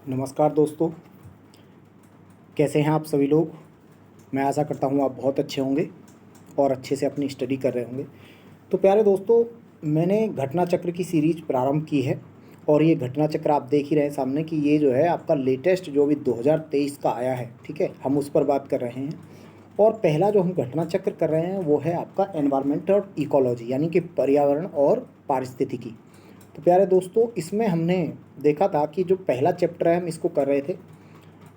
नमस्कार दोस्तों, कैसे हैं आप सभी लोग। मैं आशा करता हूँ आप बहुत अच्छे होंगे और अच्छे से अपनी स्टडी कर रहे होंगे। तो प्यारे दोस्तों, मैंने घटना चक्र की सीरीज प्रारंभ की है और ये घटना चक्र आप देख ही रहे हैं सामने कि ये जो है आपका लेटेस्ट जो भी 2023 का आया है, ठीक है, हम उस पर बात कर रहे हैं। और पहला जो हम घटना चक्र कर रहे हैं वो है आपका एनवायरनमेंट और इकोलॉजी, यानी कि पर्यावरण और पारिस्थितिकी। तो प्यारे दोस्तों, इसमें हमने देखा था कि जो पहला चैप्टर है हम इसको कर रहे थे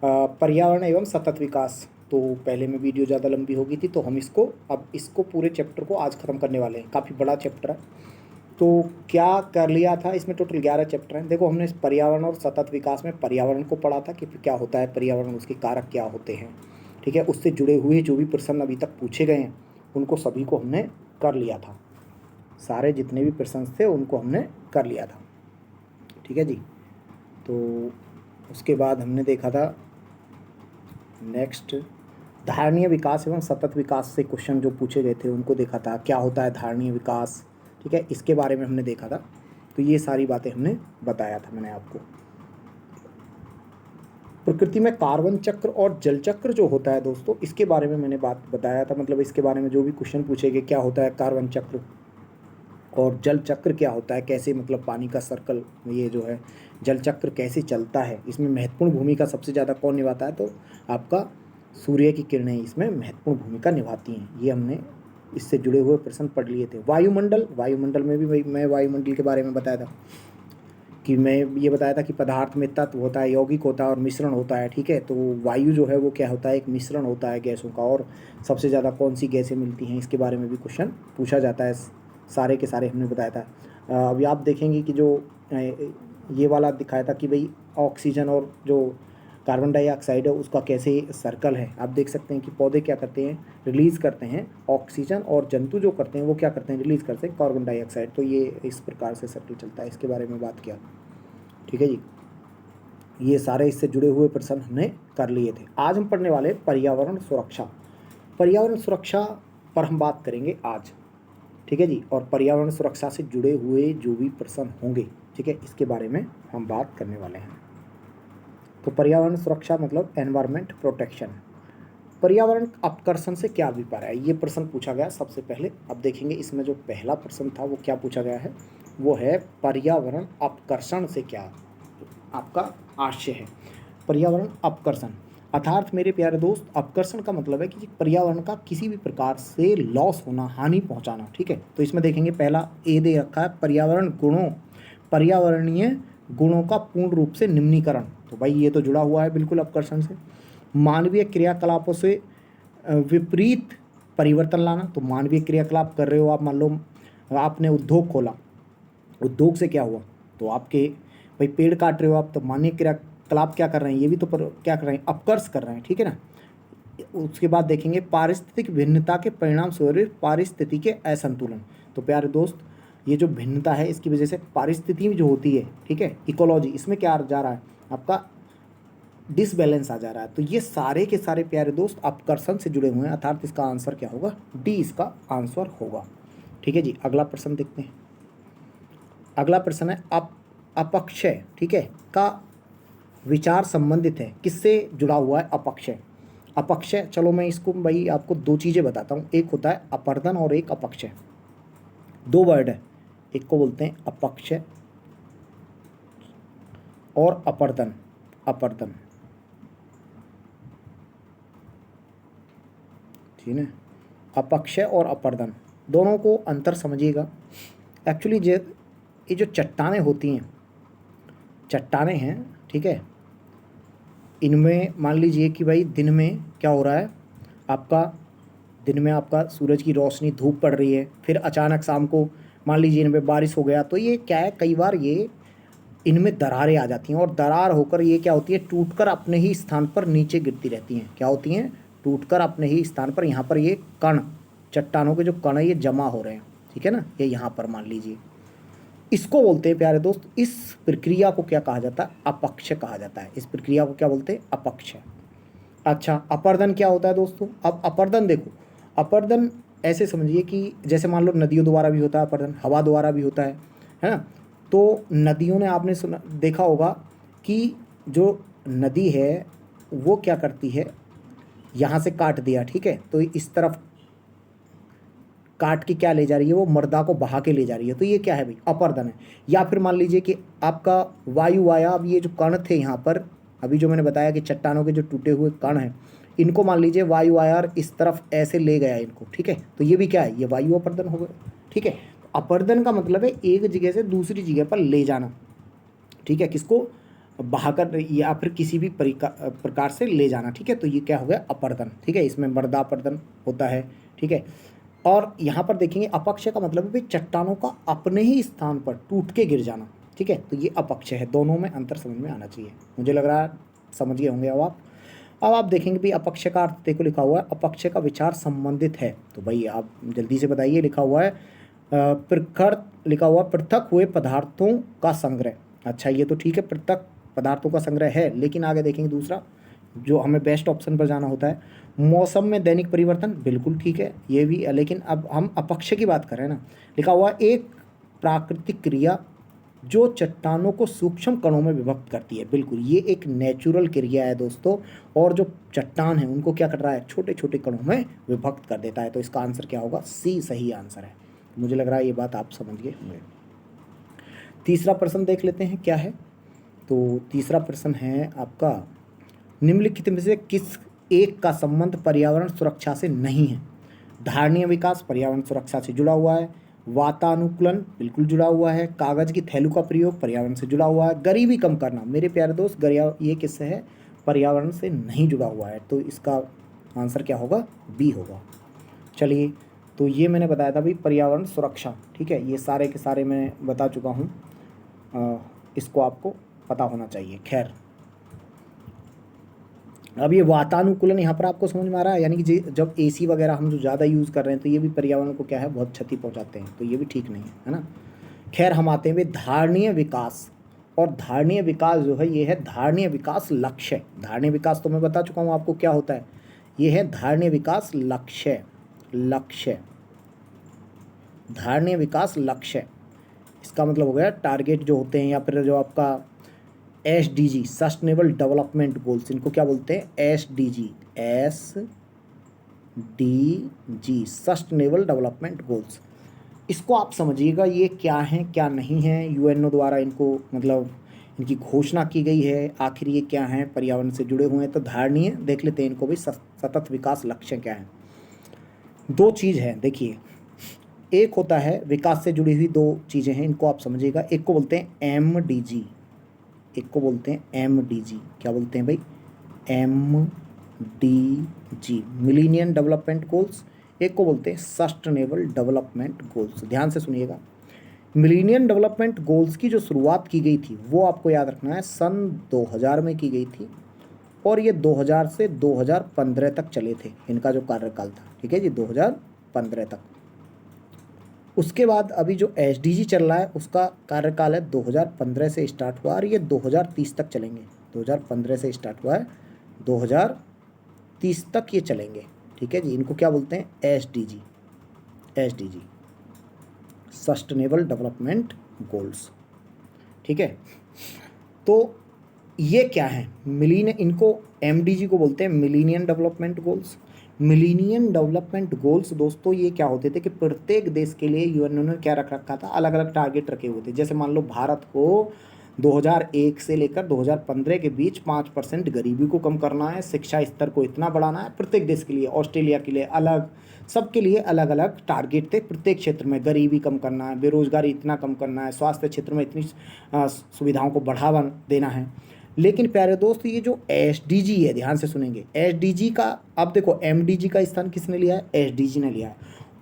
पर्यावरण एवं सतत विकास। तो पहले में वीडियो ज़्यादा लंबी हो गई थी, तो हम इसको पूरे चैप्टर को आज ख़त्म करने वाले हैं। काफ़ी बड़ा चैप्टर है। तो क्या कर लिया था, इसमें टोटल 11 चैप्टर हैं। देखो, हमने इस पर्यावरण और सतत विकास में पर्यावरण को पढ़ा था कि क्या होता है पर्यावरण, उसके कारक क्या होते हैं, ठीक है। उससे जुड़े हुए जो भी प्रश्न अभी तक पूछे गए हैं उनको सभी को हमने कर लिया था। सारे जितने भी प्रश्न थे उनको हमने कर लिया था, ठीक है जी। तो उसके बाद हमने देखा था नेक्स्ट धारणीय विकास एवं सतत विकास से क्वेश्चन जो पूछे गए थे उनको देखा था। क्या होता है धारणीय विकास, ठीक है, इसके बारे में हमने देखा था। तो ये सारी बातें हमने बताया था मैंने आपको। प्रकृति में कार्बन चक्र और जल चक्र जो होता है दोस्तों, इसके बारे में मैंने बात बताया था। मतलब इसके बारे में जो भी क्वेश्चन पूछे गए, क्या होता है कार्बन चक्र और जल चक्र क्या होता है, कैसे मतलब पानी का सर्कल, ये जो है जल चक्र कैसे चलता है, इसमें महत्वपूर्ण भूमिका सबसे ज़्यादा कौन निभाता है, तो आपका सूर्य की किरणें इसमें महत्वपूर्ण भूमिका निभाती हैं। ये हमने इससे जुड़े हुए प्रश्न पढ़ लिए थे। वायुमंडल में भी मैं वायुमंडल के बारे में बताया था कि मैं ये बताया था कि पदार्थ में तत्व होता है, यौगिक होता है और मिश्रण होता है, ठीक है। तो वायु जो है वो क्या होता है, एक मिश्रण होता है गैसों का। और सबसे ज़्यादा कौन सी गैसें मिलती हैं, इसके बारे में भी क्वेश्चन पूछा जाता है। सारे के सारे हमने बताया था। अभी आप देखेंगे कि जो ये वाला दिखाया था कि भाई ऑक्सीजन और जो कार्बन डाइऑक्साइड है उसका कैसे सर्कल है। आप देख सकते हैं कि पौधे क्या करते हैं, रिलीज़ करते हैं ऑक्सीजन, और जंतु जो करते हैं वो क्या करते हैं, रिलीज़ करते हैं कार्बन डाइऑक्साइड। तो ये इस प्रकार से सर्कल चलता है, इसके बारे में बात किया, ठीक है जी। ये सारे इससे जुड़े हुए प्रश्न हमने कर लिए थे। आज हम पढ़ने वाले पर्यावरण सुरक्षा। पर्यावरण सुरक्षा पर हम बात करेंगे आज, ठीक है जी। और पर्यावरण सुरक्षा से जुड़े हुए जो भी प्रश्न होंगे, ठीक है, इसके बारे में हम बात करने वाले हैं। तो पर्यावरण सुरक्षा मतलब एनवायरमेंट प्रोटेक्शन। पर्यावरण अपकर्षण से क्या अभिप्राय है, ये प्रश्न पूछा गया सबसे पहले। अब देखेंगे इसमें जो पहला प्रश्न था वो क्या पूछा गया है, वो है पर्यावरण अपकर्षण से क्या आपका आशय है। पर्यावरण अपकर्षण अर्थात मेरे प्यारे दोस्त, अपकर्षण का मतलब है कि पर्यावरण का किसी भी प्रकार से लॉस होना, हानि पहुंचाना, ठीक है। तो इसमें देखेंगे पहला ए दे रखा है पर्यावरणीय गुणों का पूर्ण रूप से निम्नीकरण। तो भाई ये तो जुड़ा हुआ है बिल्कुल अपकर्षण से। मानवीय क्रियाकलापों से विपरीत परिवर्तन लाना। तो मानवीय क्रियाकलाप कर रहे हो आप, मान लो आपने उद्योग खोला, उद्योग से क्या हुआ, तो आपके भाई पेड़ काट रहे हो आप, तो मानवीय क्रियाकलाप क्या कर रहे हैं, ये भी तो क्या कर रहे हैं, अपकर्ष कर रहे हैं, ठीक है ना। उसके बाद देखेंगे पारिस्थितिक भिन्नता के परिणाम स्वरूप पारिस्थिति के असंतुलन। तो प्यारे दोस्त, ये जो भिन्नता है इसकी वजह से पारिस्थिति जो होती है, ठीक है, इकोलॉजी, इसमें क्या जा रहा है आपका डिसबैलेंस आ जा रहा है। तो ये सारे के सारे प्यारे दोस्त अपकर्षण से जुड़े हुए हैं, अर्थात इसका आंसर क्या होगा, डी इसका आंसर होगा, ठीक है जी। अगला प्रश्न देखते हैं। अगला प्रश्न है अपक्षय, ठीक है, का विचार संबंधित है, किससे जुड़ा हुआ है अपक्षय। अपक्षय, चलो मैं इसको भाई आपको दो चीज़ें बताता हूँ। एक होता है अपर्दन और एक अपक्षय, दो वर्ड है। एक को बोलते हैं अपक्षय और अपर्दन। अपर्दन, ठीक है, अपक्षय और अपर्दन, दोनों को अंतर समझिएगा। एक्चुअली ये जो चट्टानें होती हैं, चट्टानें हैं, ठीक है, इनमें मान लीजिए कि भाई दिन में क्या हो रहा है आपका, दिन में आपका सूरज की रोशनी, धूप पड़ रही है, फिर अचानक शाम को मान लीजिए इनमें बारिश हो गया, तो ये क्या है, कई बार ये इनमें दरारें आ जाती हैं और दरार होकर ये क्या होती है, टूटकर अपने ही स्थान पर नीचे गिरती रहती हैं। क्या होती हैं, टूटकर अपने ही स्थान पर, यहाँ पर ये कण, चट्टानों के जो कण है ये जमा हो रहे हैं, ठीक है ना, ये यहाँ पर मान लीजिए। इसको बोलते हैं प्यारे दोस्त, इस प्रक्रिया को क्या कहा जाता है, अपक्षय कहा जाता है। इस प्रक्रिया को क्या बोलते हैं, अपक्षय। अच्छा, अपर्दन क्या होता है दोस्तों। अब अपर्दन देखो, अपर्दन ऐसे समझिए कि जैसे मान लो नदियों द्वारा भी होता है अपर्दन, हवा द्वारा भी होता है ना। तो नदियों ने आपने सुना देखा होगा कि जो नदी है वो क्या करती है, यहाँ से काट दिया, ठीक है, तो इस तरफ काट के क्या ले जा रही है, वो मर्दा को बहा के ले जा रही है, तो ये क्या है भाई, अपर्दन है। या फिर मान लीजिए कि आपका वायु आया, अब ये जो कण थे यहाँ पर, अभी जो मैंने बताया कि चट्टानों के जो टूटे हुए कण हैं, इनको मान लीजिए वायु आया और इस तरफ ऐसे ले गया इनको, ठीक है, तो ये भी क्या है, ये वायु अपर्दन हो गया, ठीक है। अपर्दन का मतलब है एक जगह से दूसरी जगह पर ले जाना, ठीक है, किसको, बहाकर या फिर किसी भी प्रकार से ले जाना, ठीक है, तो ये क्या हो गया, अपर्दन, ठीक है, इसमें मर्दापर्दन होता है, ठीक है। और यहाँ पर देखेंगे अपक्ष का मतलब है भाई चट्टानों का अपने ही स्थान पर टूट के गिर जाना, ठीक है, तो ये अपक्ष है। दोनों में अंतर समझ में आना चाहिए, मुझे लग रहा है समझ गए होंगे अब आप देखेंगे भी अपक्ष का अर्थ देखो लिखा हुआ है, अपक्ष का विचार संबंधित है, तो भाई आप जल्दी से बताइए, लिखा हुआ है प्रखर, लिखा हुआ पृथक हुए पदार्थों का संग्रह। अच्छा ये तो ठीक है, पृथक पदार्थों का संग्रह है, लेकिन आगे देखेंगे दूसरा जो हमें बेस्ट ऑप्शन पर जाना होता है, मौसम में दैनिक परिवर्तन, बिल्कुल ठीक है ये भी, लेकिन अब हम अपक्ष की बात कर रहे हैं ना। लिखा हुआ एक प्राकृतिक क्रिया जो चट्टानों को सूक्ष्म कणों में विभक्त करती है, बिल्कुल ये एक नेचुरल क्रिया है दोस्तों, और जो चट्टान है उनको क्या कर रहा है, छोटे छोटे कणों में विभक्त कर देता है, तो इसका आंसर क्या होगा, सी सही आंसर है। मुझे लग रहा है ये बात आप समझ गए होंगे। तीसरा प्रश्न देख लेते हैं क्या है, तो तीसरा प्रश्न है आपका, निम्नलिखित में से किस एक का संबंध पर्यावरण सुरक्षा से नहीं है। धारणीय विकास पर्यावरण सुरक्षा से जुड़ा हुआ है, वातानुकूलन बिल्कुल जुड़ा हुआ है, कागज की थैलों का प्रयोग पर्यावरण से जुड़ा हुआ है, गरीबी कम करना, मेरे प्यारे दोस्त ये किससे है, पर्यावरण से नहीं जुड़ा हुआ है, तो इसका आंसर क्या होगा, बी होगा। चलिए तो ये मैंने बताया था भाई पर्यावरण सुरक्षा, ठीक है, ये सारे के सारे मैं बता चुका हूँ, इसको आपको पता होना चाहिए। खैर अब ये वातानुकूलन यहाँ पर आपको समझ में आ रहा है, यानी कि जब एसी वगैरह हम जो ज़्यादा यूज़ कर रहे हैं तो ये भी पर्यावरण को क्या है, बहुत क्षति पहुँचाते हैं, तो ये भी ठीक नहीं है ना। खैर हम आते हैं भाई धारणीय विकास, और धारणीय विकास जो है ये है धारणीय विकास लक्ष्य। धारणीय विकास तो मैं बता चुका हूँ आपको क्या होता है, ये है धारणीय विकास लक्ष्य, धारणीय विकास लक्ष्य, इसका मतलब हो गया टारगेट जो होते हैं, या फिर जो आपका SDG सस्टेनेबल डेवलपमेंट गोल्स, इनको क्या बोलते हैं, SDG सस्टेनेबल डेवलपमेंट गोल्स। इसको आप समझिएगा ये क्या है क्या नहीं है, UNO द्वारा इनको मतलब इनकी घोषणा की गई है, आखिर ये क्या है, पर्यावरण से जुड़े हुए हैं, तो धारणीय देख लेते हैं इनको भी, सतत विकास लक्ष्य क्या है। दो चीज़ है देखिए, एक होता है विकास से जुड़ी हुई दो चीज़ें हैं, इनको आप समझिएगा, एक को बोलते हैं MDG, एक को बोलते हैं MDG, क्या बोलते हैं भाई, MDG मिलेनियम डेवलपमेंट गोल्स, एक को बोलते हैं सस्टेनेबल डेवलपमेंट गोल्स। ध्यान से सुनिएगा, मिलेनियम डेवलपमेंट गोल्स की जो शुरुआत की गई थी वो आपको याद रखना है सन 2000 में की गई थी, और ये 2000 से 2015 तक चले थे, इनका जो कार्यकाल था, ठीक है जी, 2015 तक। उसके बाद अभी जो SDG चल रहा है उसका कार्यकाल है 2015 से स्टार्ट हुआ और ये 2030 तक चलेंगे। 2015 से स्टार्ट हुआ है, 2030 तक ये चलेंगे, ठीक है जी। इनको क्या बोलते हैं, SDG सस्टेनेबल डेवलपमेंट गोल्स, ठीक है। तो ये क्या है, इनको MDG को बोलते हैं millennium development goals. Millennium development goals दोस्तों ये क्या होते थे कि प्रत्येक देश के लिए UN ने क्या रख रखा था, अलग अलग टारगेट रखे हुए थे। जैसे मान लो भारत को 2001 से लेकर 2015 के बीच 5% गरीबी को कम करना है, शिक्षा स्तर को इतना बढ़ाना है, प्रत्येक देश के लिए, ऑस्ट्रेलिया के लिए अलग, सबके लिए अलग अलग टारगेट थे। प्रत्येक क्षेत्र में गरीबी कम करना है, बेरोजगारी इतना कम करना है, स्वास्थ्य क्षेत्र में इतनी सुविधाओं को बढ़ावा देना है। लेकिन प्यारे दोस्त ये जो SDG है, ध्यान से सुनेंगे, SDG का अब देखो MDG का स्थान किसने लिया है, SDG ने लिया है।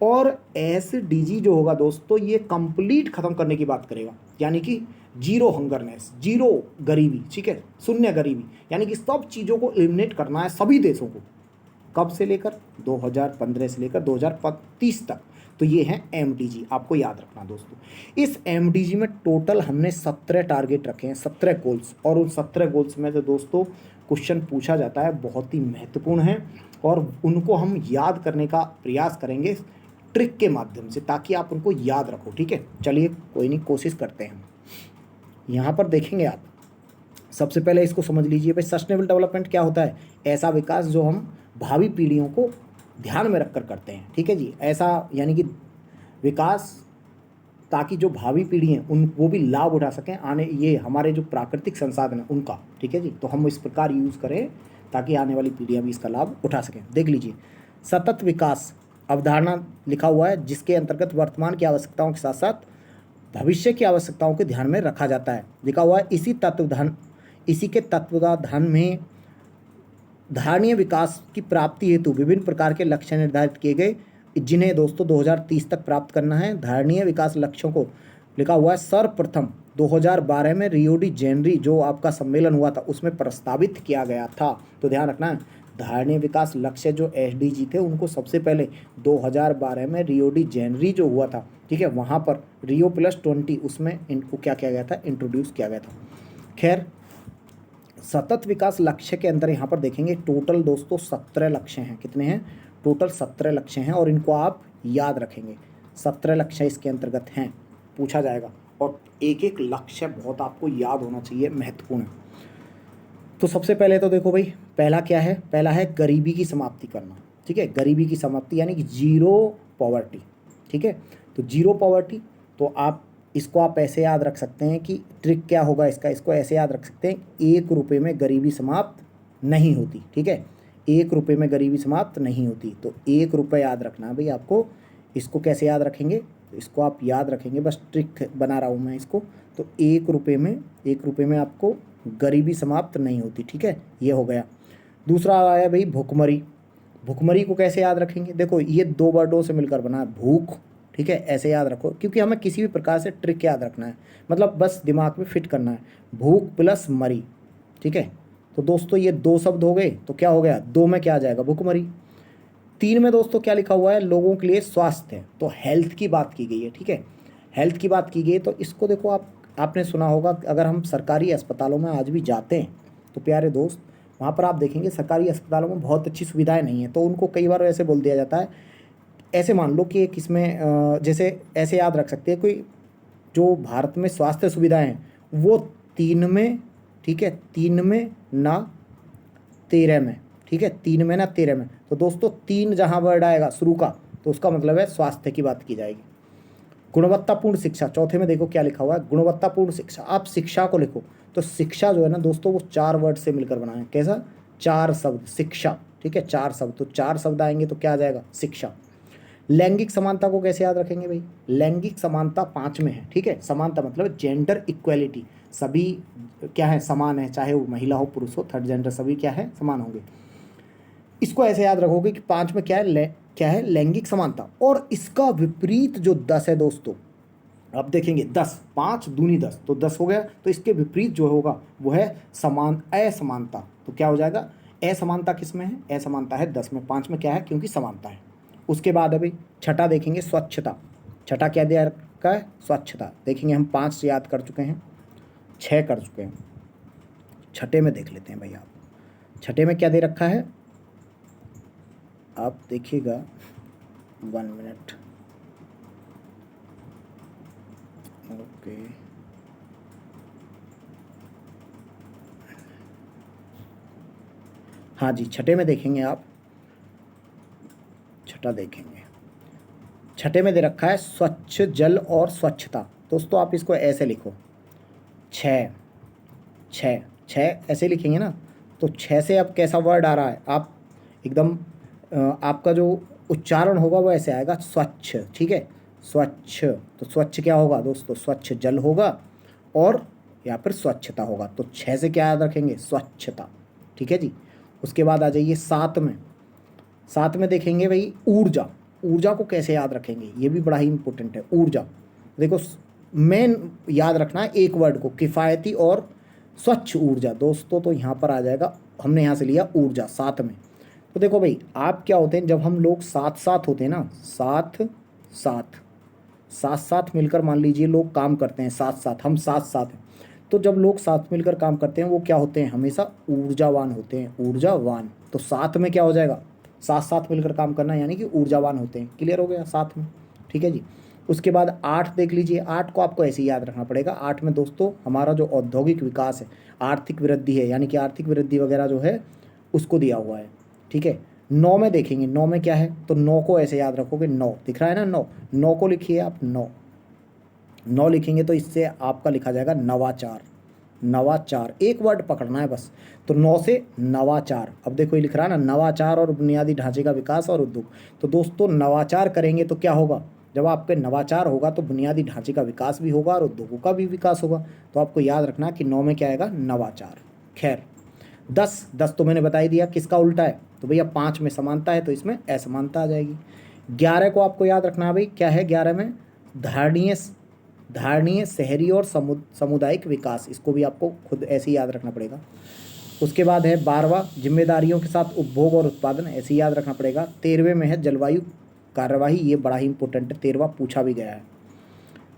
और SDG जो होगा दोस्तों ये कंप्लीट खत्म करने की बात करेगा, यानी कि जीरो हंगरनेस, जीरो गरीबी, ठीक है, शून्य गरीबी, यानी कि सब चीज़ों को एलिमिनेट करना है सभी देशों को। कब से लेकर 2015 से लेकर 2030 तक, तो ये है MDG, आपको याद रखना दोस्तों। इस MDG में टोटल हमने 17 टारगेट रखे हैं, 17 गोल्स, और उन 17 गोल्स में से दोस्तों क्वेश्चन पूछा जाता है, बहुत ही महत्वपूर्ण है, और उनको हम याद करने का प्रयास करेंगे ट्रिक के माध्यम से, ताकि आप उनको याद रखो, ठीक है। चलिए कोई नहीं, कोशिश करते हैं। यहाँ पर देखेंगे आप सबसे पहले इसको समझ लीजिए भाई, सस्टेनेबल डेवलपमेंट क्या होता है? ऐसा विकास जो हम भावी पीढ़ियों को ध्यान में रखकर करते हैं, ठीक है जी। ऐसा यानी कि विकास ताकि जो भावी पीढ़ी हैं उन वो भी लाभ उठा सकें आने, ये हमारे जो प्राकृतिक संसाधन हैं उनका, ठीक है जी। तो हम इस प्रकार यूज़ करें ताकि आने वाली पीढ़ियाँ भी इसका लाभ उठा सकें। देख लीजिए, सतत विकास अवधारणा लिखा हुआ है, जिसके अंतर्गत वर्तमान की आवश्यकताओं के साथ साथ भविष्य की आवश्यकताओं को ध्यान में रखा जाता है। लिखा हुआ है इसी के तत्वाधान में धारणीय विकास की प्राप्ति हेतु विभिन्न प्रकार के लक्ष्य निर्धारित किए गए, जिन्हें दोस्तों 2030 तक प्राप्त करना है। धारणीय विकास लक्ष्यों को लिखा हुआ है सर्वप्रथम 2012 में रियो डी जेनरी जो आपका सम्मेलन हुआ था उसमें प्रस्तावित किया गया था। तो ध्यान रखना है, धारणीय विकास लक्ष्य जो एसडीजी थे उनको सबसे पहले 2012 में रियो डी जेनरी जो हुआ था, ठीक है, वहाँ पर रियो +20 उसमें इनको क्या किया गया था, इंट्रोड्यूस किया गया था। खैर, सतत विकास लक्ष्य के अंदर यहाँ पर देखेंगे टोटल दोस्तों 17 लक्ष्य हैं। कितने हैं? टोटल 17 लक्ष्य हैं और इनको आप याद रखेंगे। 17 लक्ष्य इसके अंतर्गत हैं, पूछा जाएगा, और एक एक लक्ष्य बहुत आपको याद होना चाहिए, महत्वपूर्ण है। तो सबसे पहले तो देखो भाई, पहला क्या है? पहला है गरीबी की समाप्ति करना, ठीक है। गरीबी की समाप्ति यानी कि जीरो पॉवर्टी, ठीक है। तो जीरो पॉवर्टी, तो इसको आप ऐसे याद रख सकते हैं कि ट्रिक क्या होगा इसका, इसको ऐसे याद रख सकते हैं, 1 रुपये में गरीबी समाप्त नहीं होती, ठीक है। 1 रुपये में गरीबी समाप्त नहीं होती, तो 1 रुपये याद रखना है भाई आपको। इसको कैसे याद रखेंगे? तो इसको आप याद रखेंगे, बस ट्रिक बना रहा हूँ मैं इसको। तो 1 रुपये में आपको गरीबी समाप्त नहीं होती, ठीक है, ये हो गया। दूसरा आया भाई भुखमरी। भुखमरी को कैसे याद रखेंगे? देखो, ये 2 वर्डों से मिलकर बना है, भूख, ठीक है, ऐसे याद रखो, क्योंकि हमें किसी भी प्रकार से ट्रिक याद रखना है, मतलब बस दिमाग में फिट करना है, भूख प्लस मरी, ठीक है। तो दोस्तों ये 2 शब्द हो गए, तो क्या हो गया? 2 में क्या आ जाएगा? भुखमरी। 3 में दोस्तों क्या लिखा हुआ है? लोगों के लिए स्वास्थ्य है, तो हेल्थ की बात की गई है, ठीक है, हेल्थ की बात की गई है। तो इसको देखो, आपने सुना होगा, अगर हम सरकारी अस्पतालों में आज भी जाते हैं तो प्यारे दोस्त, वहाँ पर आप देखेंगे सरकारी अस्पतालों में बहुत अच्छी सुविधाएं नहीं है, तो उनको कई बार ऐसे बोल दिया जाता है, ऐसे मान लो कि एक इसमें जैसे ऐसे याद रख सकते हैं, कोई जो भारत में स्वास्थ्य सुविधाएं हैं वो 3 में, ठीक है, 3 में ना 13 में, ठीक है, 3 में ना 13 में। तो दोस्तों 3 जहाँ वर्ड आएगा शुरू का, तो उसका मतलब है स्वास्थ्य की बात की जाएगी। गुणवत्तापूर्ण शिक्षा, चौथे में देखो क्या लिखा हुआ है, गुणवत्तापूर्ण शिक्षा। आप शिक्षा को लिखो, तो शिक्षा जो है ना दोस्तों, वो 4 वर्ड से मिलकर बना है। कैसा? 4 शब्द, शिक्षा, ठीक है, 4 शब्द, तो 4 शब्द आएंगे तो क्या आ जाएगा? शिक्षा। लैंगिक समानता को कैसे याद रखेंगे भाई? लैंगिक समानता 5 में है, ठीक है। समानता मतलब जेंडर इक्वेलिटी, सभी क्या है? समान है, चाहे वो महिला हो पुरुष हो, थर्ड जेंडर, सभी क्या है? समान होंगे। इसको ऐसे याद रखोगे कि 5 में क्या है? लैंगिक समानता। और इसका विपरीत जो 10 है दोस्तों, अब देखेंगे 10, 5 दूनी 10, तो 10 हो गया। तो इसके विपरीत जो होगा वो है असमानता। तो क्या हो जाएगा? असमानता किस में है? असमानता है 10 में, 5 में क्या है? क्योंकि समानता है। उसके बाद अभी छठा देखेंगे, स्वच्छता। छठा क्या दिया रखा है? स्वच्छता। देखेंगे हम 5 याद कर चुके हैं, 6 कर चुके हैं, छठे में देख लेते हैं भाई। आप छठे में क्या दे रखा है? आप देखिएगा, 1 मिनट, ओके, हाँ जी, छठे में देखेंगे आप, छठा देखेंगे, छठे में दे रखा है स्वच्छ जल और स्वच्छता। दोस्तों आप इसको ऐसे लिखो, 6 ऐसे लिखेंगे ना, तो 6 से अब कैसा वर्ड आ रहा है? आप एकदम आपका जो उच्चारण होगा वो ऐसे आएगा, स्वच्छ, ठीक है, स्वच्छ। तो स्वच्छ क्या होगा दोस्तों? स्वच्छ जल होगा और यहाँ पर स्वच्छता होगा। तो 6 से क्या याद रखेंगे? स्वच्छता, ठीक है जी। उसके बाद आ जाइए 7 में। 7 में देखेंगे भाई ऊर्जा। ऊर्जा को कैसे याद रखेंगे? ये भी बड़ा ही इंपॉर्टेंट है, ऊर्जा। देखो मेन याद रखना है एक वर्ड को, किफ़ायती और स्वच्छ ऊर्जा दोस्तों। तो यहाँ पर आ जाएगा, हमने यहाँ से लिया ऊर्जा 7 में। तो देखो भाई, आप क्या होते हैं, जब हम लोग साथ साथ होते हैं ना, साथ मिलकर मान लीजिए लोग काम करते हैं, हम साथ हैं, तो जब लोग साथ मिलकर काम करते हैं वो क्या होते हैं? हमेशा ऊर्जावान होते हैं, ऊर्जावान। तो साथ में क्या हो जाएगा? साथ मिलकर काम करना यानी कि ऊर्जावान होते हैं। क्लियर हो गया? साथ में, ठीक है जी। उसके बाद 8 देख लीजिए, 8 को आपको ऐसे ही याद रखना पड़ेगा। 8 में दोस्तों हमारा जो औद्योगिक विकास है, आर्थिक वृद्धि है, यानी कि आर्थिक वृद्धि वगैरह जो है उसको दिया हुआ है, ठीक है। 9 में देखेंगे, 9 में क्या है, तो 9 को ऐसे याद रखोगे, 9 दिख रहा है ना, 9, 9 को लिखिए आप, 9 लिखेंगे तो इससे आपका लिखा जाएगा नवाचार। नवाचार एक वर्ड पकड़ना है बस, तो 9 से नवाचार। अब देखो ये लिख रहा है ना, नवाचार और बुनियादी ढांचे का विकास और उद्योग। तो दोस्तों नवाचार करेंगे तो क्या होगा, जब आप पे नवाचार होगा तो बुनियादी ढांचे का विकास भी होगा और उद्योगों का भी विकास होगा। तो आपको याद रखना कि 9 में क्या आएगा, नवाचार। खैर 10 तो मैंने बता ही दिया किसका उल्टा है, तो भैया 5 में समानता है तो इसमें असमानता आ जाएगी। 11 को आपको याद रखना है भाई, क्या है 11 में, धारणीय शहरी और सामुदायिक विकास, इसको भी आपको खुद ऐसे ही याद रखना पड़ेगा। उसके बाद है 12वां, जिम्मेदारियों के साथ उपभोग और उत्पादन, ऐसे ही याद रखना पड़ेगा। 13वें में है जलवायु कार्यवाही, ये बड़ा ही इंपॉर्टेंट है, 13वां पूछा भी गया है।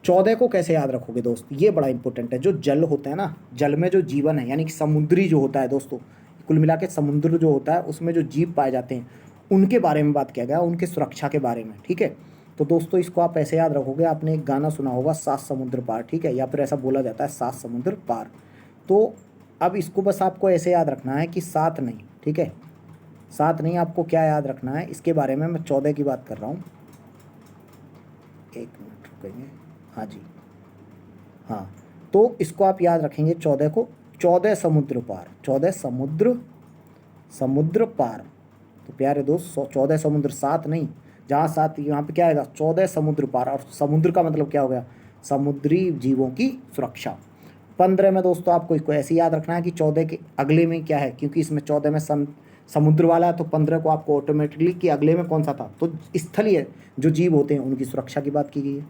14 को कैसे याद रखोगे दोस्त, ये बड़ा इंपॉर्टेंट है। जो जल होता है ना, जल में जो जीवन है, यानी कि समुद्री जो होता है दोस्तों, कुल मिला के समुद्र जो होता है उसमें जो जीव पाए जाते हैं उनके बारे में बात किया गया, उनके सुरक्षा के बारे में, ठीक है। तो दोस्तों इसको आप ऐसे याद रखोगे, आपने एक गाना सुना होगा 7 समुद्र पार, ठीक है, या फिर ऐसा बोला जाता है 7 समुद्र पार। तो अब इसको बस आपको ऐसे याद रखना है कि 7 नहीं, ठीक है, 7 नहीं, आपको क्या याद रखना है इसके बारे में मैं 14 की बात कर रहा हूँ। एक मिनट रुकेंगे, हाँ जी, हाँ, तो इसको आप याद रखेंगे 14 को, 14 समुद्र पार, 14 समुद्र पार। तो प्यारे दोस्त 14 समुद्र, 7 नहीं, जहाँ 7 यहाँ पे क्या आएगा, 14 समुद्र पार। और समुद्र का मतलब क्या हो गया, समुद्री जीवों की सुरक्षा। 15 में दोस्तों आपको इसको ऐसे याद रखना है कि 14 के अगले में क्या है, क्योंकि इसमें 14 में समुद्र वाला है, तो 15 को आपको ऑटोमेटिकली कि अगले में कौन सा था, तो स्थलीय जो जीव होते हैं उनकी सुरक्षा की बात की गई है।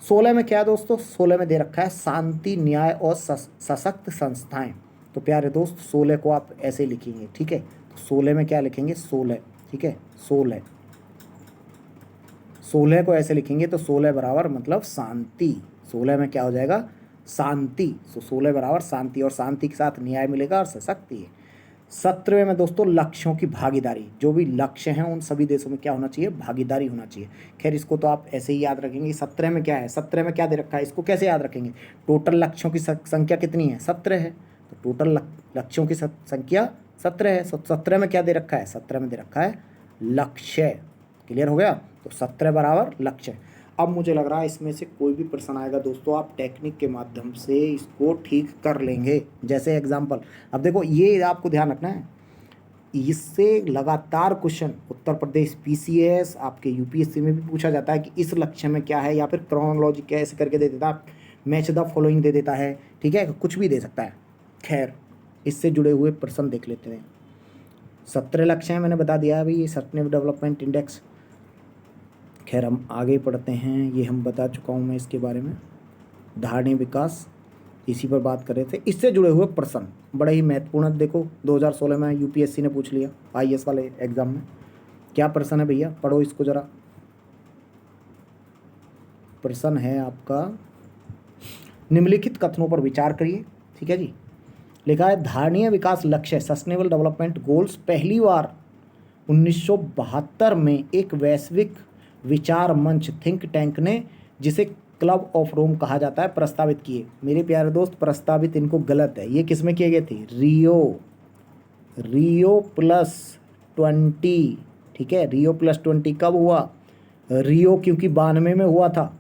16 में क्या है दोस्तों, 16 में दे रखा है शांति, न्याय और सशक्त संस्थाएं। तो प्यारे दोस्त 16 को आप ऐसे लिखेंगे, ठीक है। तो 16 में क्या लिखेंगे, 16, ठीक है, 16 को ऐसे लिखेंगे तो 16 बराबर मतलब शांति। 16 में क्या हो जाएगा, शांति। तो 16 बराबर शांति, और शांति के साथ न्याय मिलेगा और सशक्ति है। 17वें में दोस्तों लक्ष्यों की भागीदारी, जो भी लक्ष्य हैं उन सभी देशों में क्या होना चाहिए, भागीदारी होना चाहिए। खैर इसको तो आप ऐसे ही याद रखेंगे। 17 में क्या है, 17 में क्या दे रखा है, इसको कैसे याद रखेंगे, टोटल लक्ष्यों की संख्या कितनी है, 17 है, तो टोटल लक्ष्यों की संख्या 17 है। 17 में क्या दे रखा है, 17 में दे रखा है लक्ष्य। क्लियर हो गया, तो 17 बराबर लक्ष्य। अब मुझे लग रहा है इसमें से कोई भी प्रश्न आएगा दोस्तों, आप टेक्निक के माध्यम से इसको ठीक कर लेंगे। जैसे एग्जांपल, अब देखो ये आपको ध्यान रखना है, इससे लगातार क्वेश्चन उत्तर प्रदेश पीसीएस, आपके यूपीएससी में भी पूछा जाता है कि इस लक्ष्य में क्या है, या फिर क्रोनोलॉजी कैसे करके दे देता है, मैच द फॉलोइंग दे देता है, ठीक है, कुछ भी दे सकता है। खैर इससे जुड़े हुए प्रश्न देख लेते हैं। 17 लक्ष्य हैं, मैंने बता दिया है भाई, ये सस्टेनेबल डेवलपमेंट इंडेक्स। खैर हम आगे पढ़ते हैं, ये हम बता चुका हूँ मैं इसके बारे में, धारणीय विकास, इसी पर बात कर रहे थे। इससे जुड़े हुए प्रश्न बड़े ही महत्वपूर्ण, देखो 2016 में यूपीएससी ने पूछ लिया आईएएस वाले एग्जाम में। क्या प्रश्न है भैया, पढ़ो इसको ज़रा। प्रश्न है आपका, निम्नलिखित कथनों पर विचार करिए, ठीक है जी। लिखा है धारणीय विकास लक्ष्य सस्टेनेबल डेवलपमेंट गोल्स पहली बार 1972 में एक वैश्विक विचार मंच थिंक टैंक ने, जिसे क्लब ऑफ रोम कहा जाता है, प्रस्तावित किए। मेरे प्यारे दोस्त प्रस्तावित इनको गलत है, ये किस में किए गए थे, रियो प्लस 20, ठीक है, रियो प्लस 20 कब हुआ, रियो क्योंकि 92 में हुआ था,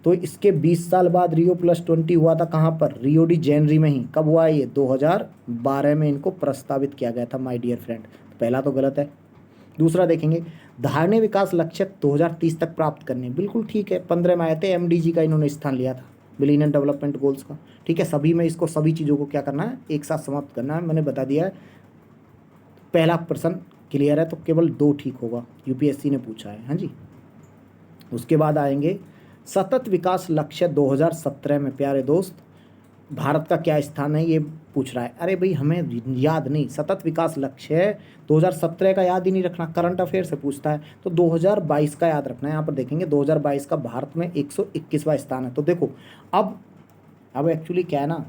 तो इसके 20 साल बाद रियो प्लस 20 हुआ था, कहाँ पर, रियो डी जेनरी में ही। कब हुआ ये, 2012 में इनको प्रस्तावित किया गया था माय डियर फ्रेंड। पहला तो गलत है। दूसरा देखेंगे, धारणीय विकास लक्ष्य 2030 तक प्राप्त करने, बिल्कुल ठीक है, 15 में आए थे, एमडीजी का इन्होंने स्थान लिया था, मिलेनियम डेवलपमेंट गोल्स का, ठीक है। सभी में इसको सभी चीज़ों को क्या करना है, एक साथ समाप्त करना है, मैंने बता दिया है। पहला प्रश्न क्लियर है, तो केवल 2 ठीक होगा, यूपीएससी ने पूछा है, हाँ जी। उसके बाद आएंगे सतत विकास लक्ष्य 2017 में, प्यारे दोस्त भारत का क्या स्थान है ये पूछ रहा है। अरे भाई हमें याद नहीं, सतत विकास लक्ष्य 2017 का याद ही नहीं रखना, करंट अफेयर से पूछता है, तो 2022 का याद रखना है। यहाँ पर देखेंगे 2022 का भारत में 121वां स्थान है। तो देखो अब एक्चुअली क्या है ना,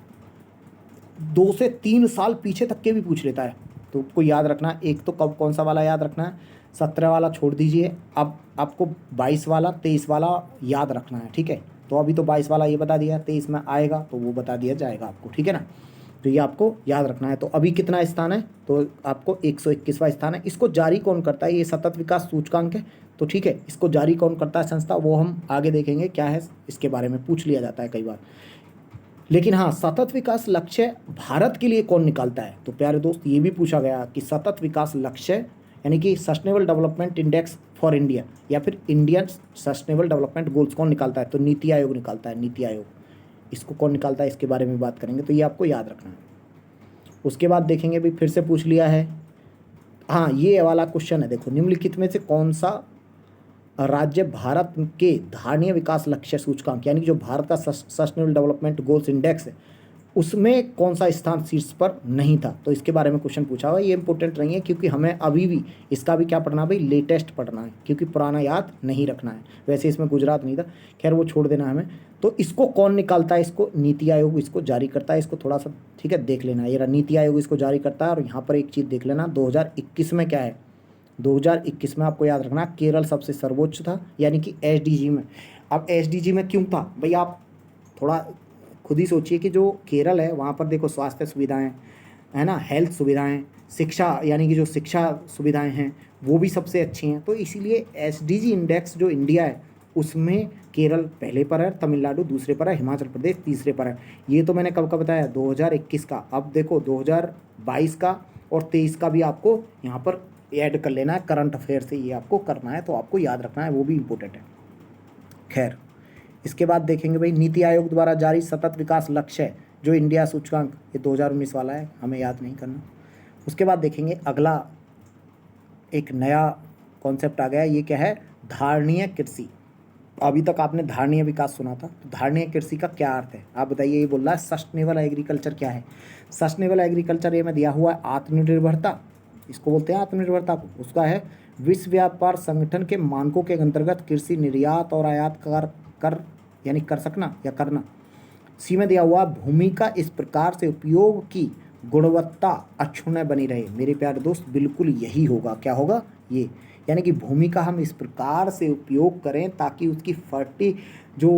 2 से 3 साल पीछे तक के भी पूछ लेता है, तो आपको याद रखना है। एक तो कब कौन सा वाला याद रखना है, 17 वाला छोड़ दीजिए, अब आपको 22 वाला 23 वाला याद रखना है, ठीक है। तो अभी तो 22 वाला ये बता दिया, 23 में आएगा तो वो बता दिया जाएगा आपको, ठीक है ना। तो ये आपको याद रखना है। तो अभी कितना स्थान है, तो आपको 121वां स्थान है। इसको जारी कौन करता है, ये सतत विकास सूचकांक है, तो ठीक है। इसको जारी कौन करता है संस्था, वो हम आगे देखेंगे क्या है, इसके बारे में पूछ लिया जाता है कई बार। लेकिन हाँ, सतत विकास लक्ष्य भारत के लिए कौन निकालता है, तो प्यारे दोस्त ये भी पूछा गया कि सतत विकास लक्ष्य यानी कि sustainable development index for India या फिर इंडियन सस्टेनेबल डेवलपमेंट गोल्स कौन निकालता है, तो नीति आयोग निकालता है, नीति आयोग। इसको कौन निकालता है, इसके बारे में बात करेंगे, तो ये आपको याद रखना है। उसके बाद देखेंगे भी, फिर से पूछ लिया है, हाँ ये वाला क्वेश्चन है, देखो निम्नलिखित में से कौन सा राज्य भारत के धारणीय विकास लक्ष्य सूचकांक यानी कि जो भारत का सस्टेनेबल डेवलपमेंट गोल्स इंडेक्स है उसमें कौन सा स्थान शीर्ष पर नहीं था, तो इसके बारे में क्वेश्चन पूछा हुआ है। ये इंपॉर्टेंट नहीं है क्योंकि हमें अभी भी इसका भी क्या पढ़ना है भाई, लेटेस्ट पढ़ना है, क्योंकि पुराना याद नहीं रखना है। वैसे इसमें गुजरात नहीं था, खैर वो छोड़ देना हमें। तो इसको कौन निकालता है, इसको नीति आयोग इसको जारी करता है। इसको थोड़ा सा ठीक है देख लेना, ये नीति आयोग इसको जारी करता है। और यहाँ पर एक चीज़ देख लेना, 2021 में क्या है, 2021 में आपको याद रखना केरल सबसे सर्वोच्च था, यानी कि एसडीजी में। अब एसडीजी में क्यों था भाई, आप थोड़ा खुद ही सोचिए कि जो केरल है वहाँ पर देखो स्वास्थ्य सुविधाएं है ना, हेल्थ सुविधाएं, शिक्षा यानी कि जो शिक्षा सुविधाएं हैं वो भी सबसे अच्छी हैं। तो इसीलिए एसडीजी इंडेक्स जो इंडिया है उसमें केरल पहले पर है, तमिलनाडु दूसरे पर है, हिमाचल प्रदेश तीसरे पर है। ये तो मैंने कब का बताया, 2021 का। अब देखो 2022 का और 23 का भी आपको यहाँ पर ऐड कर लेना है, करंट अफेयर से ये आपको करना है, तो आपको याद रखना है, वो भी इम्पोर्टेंट है। खैर इसके बाद देखेंगे भाई, नीति आयोग द्वारा जारी सतत विकास लक्ष्य जो इंडिया सूचकांक, ये 2019 वाला है, हमें याद नहीं करना। उसके बाद देखेंगे अगला एक नया कॉन्सेप्ट आ गया, ये क्या है, धारणीय कृषि। अभी तक आपने धारणीय विकास सुना था, तो धारणीय कृषि का क्या अर्थ है आप बताइए। ये बोल रहा है सस्टेनेबल एग्रीकल्चर क्या है। सस्टेनेबल एग्रीकल्चर ये में दिया हुआ है आत्मनिर्भरता, इसको बोलते हैं आत्मनिर्भरता को। उसका है विश्व व्यापार संगठन के मानकों के अंतर्गत कृषि निर्यात और आयात कर यानी कर सकना या करना। सी में दिया हुआ भूमि का इस प्रकार से उपयोग की गुणवत्ता अक्षुण्ण बनी रहे। मेरे प्यारे दोस्त बिल्कुल यही होगा, क्या होगा ये, यानी कि भूमि का हम इस प्रकार से उपयोग करें ताकि उसकी फर्टी जो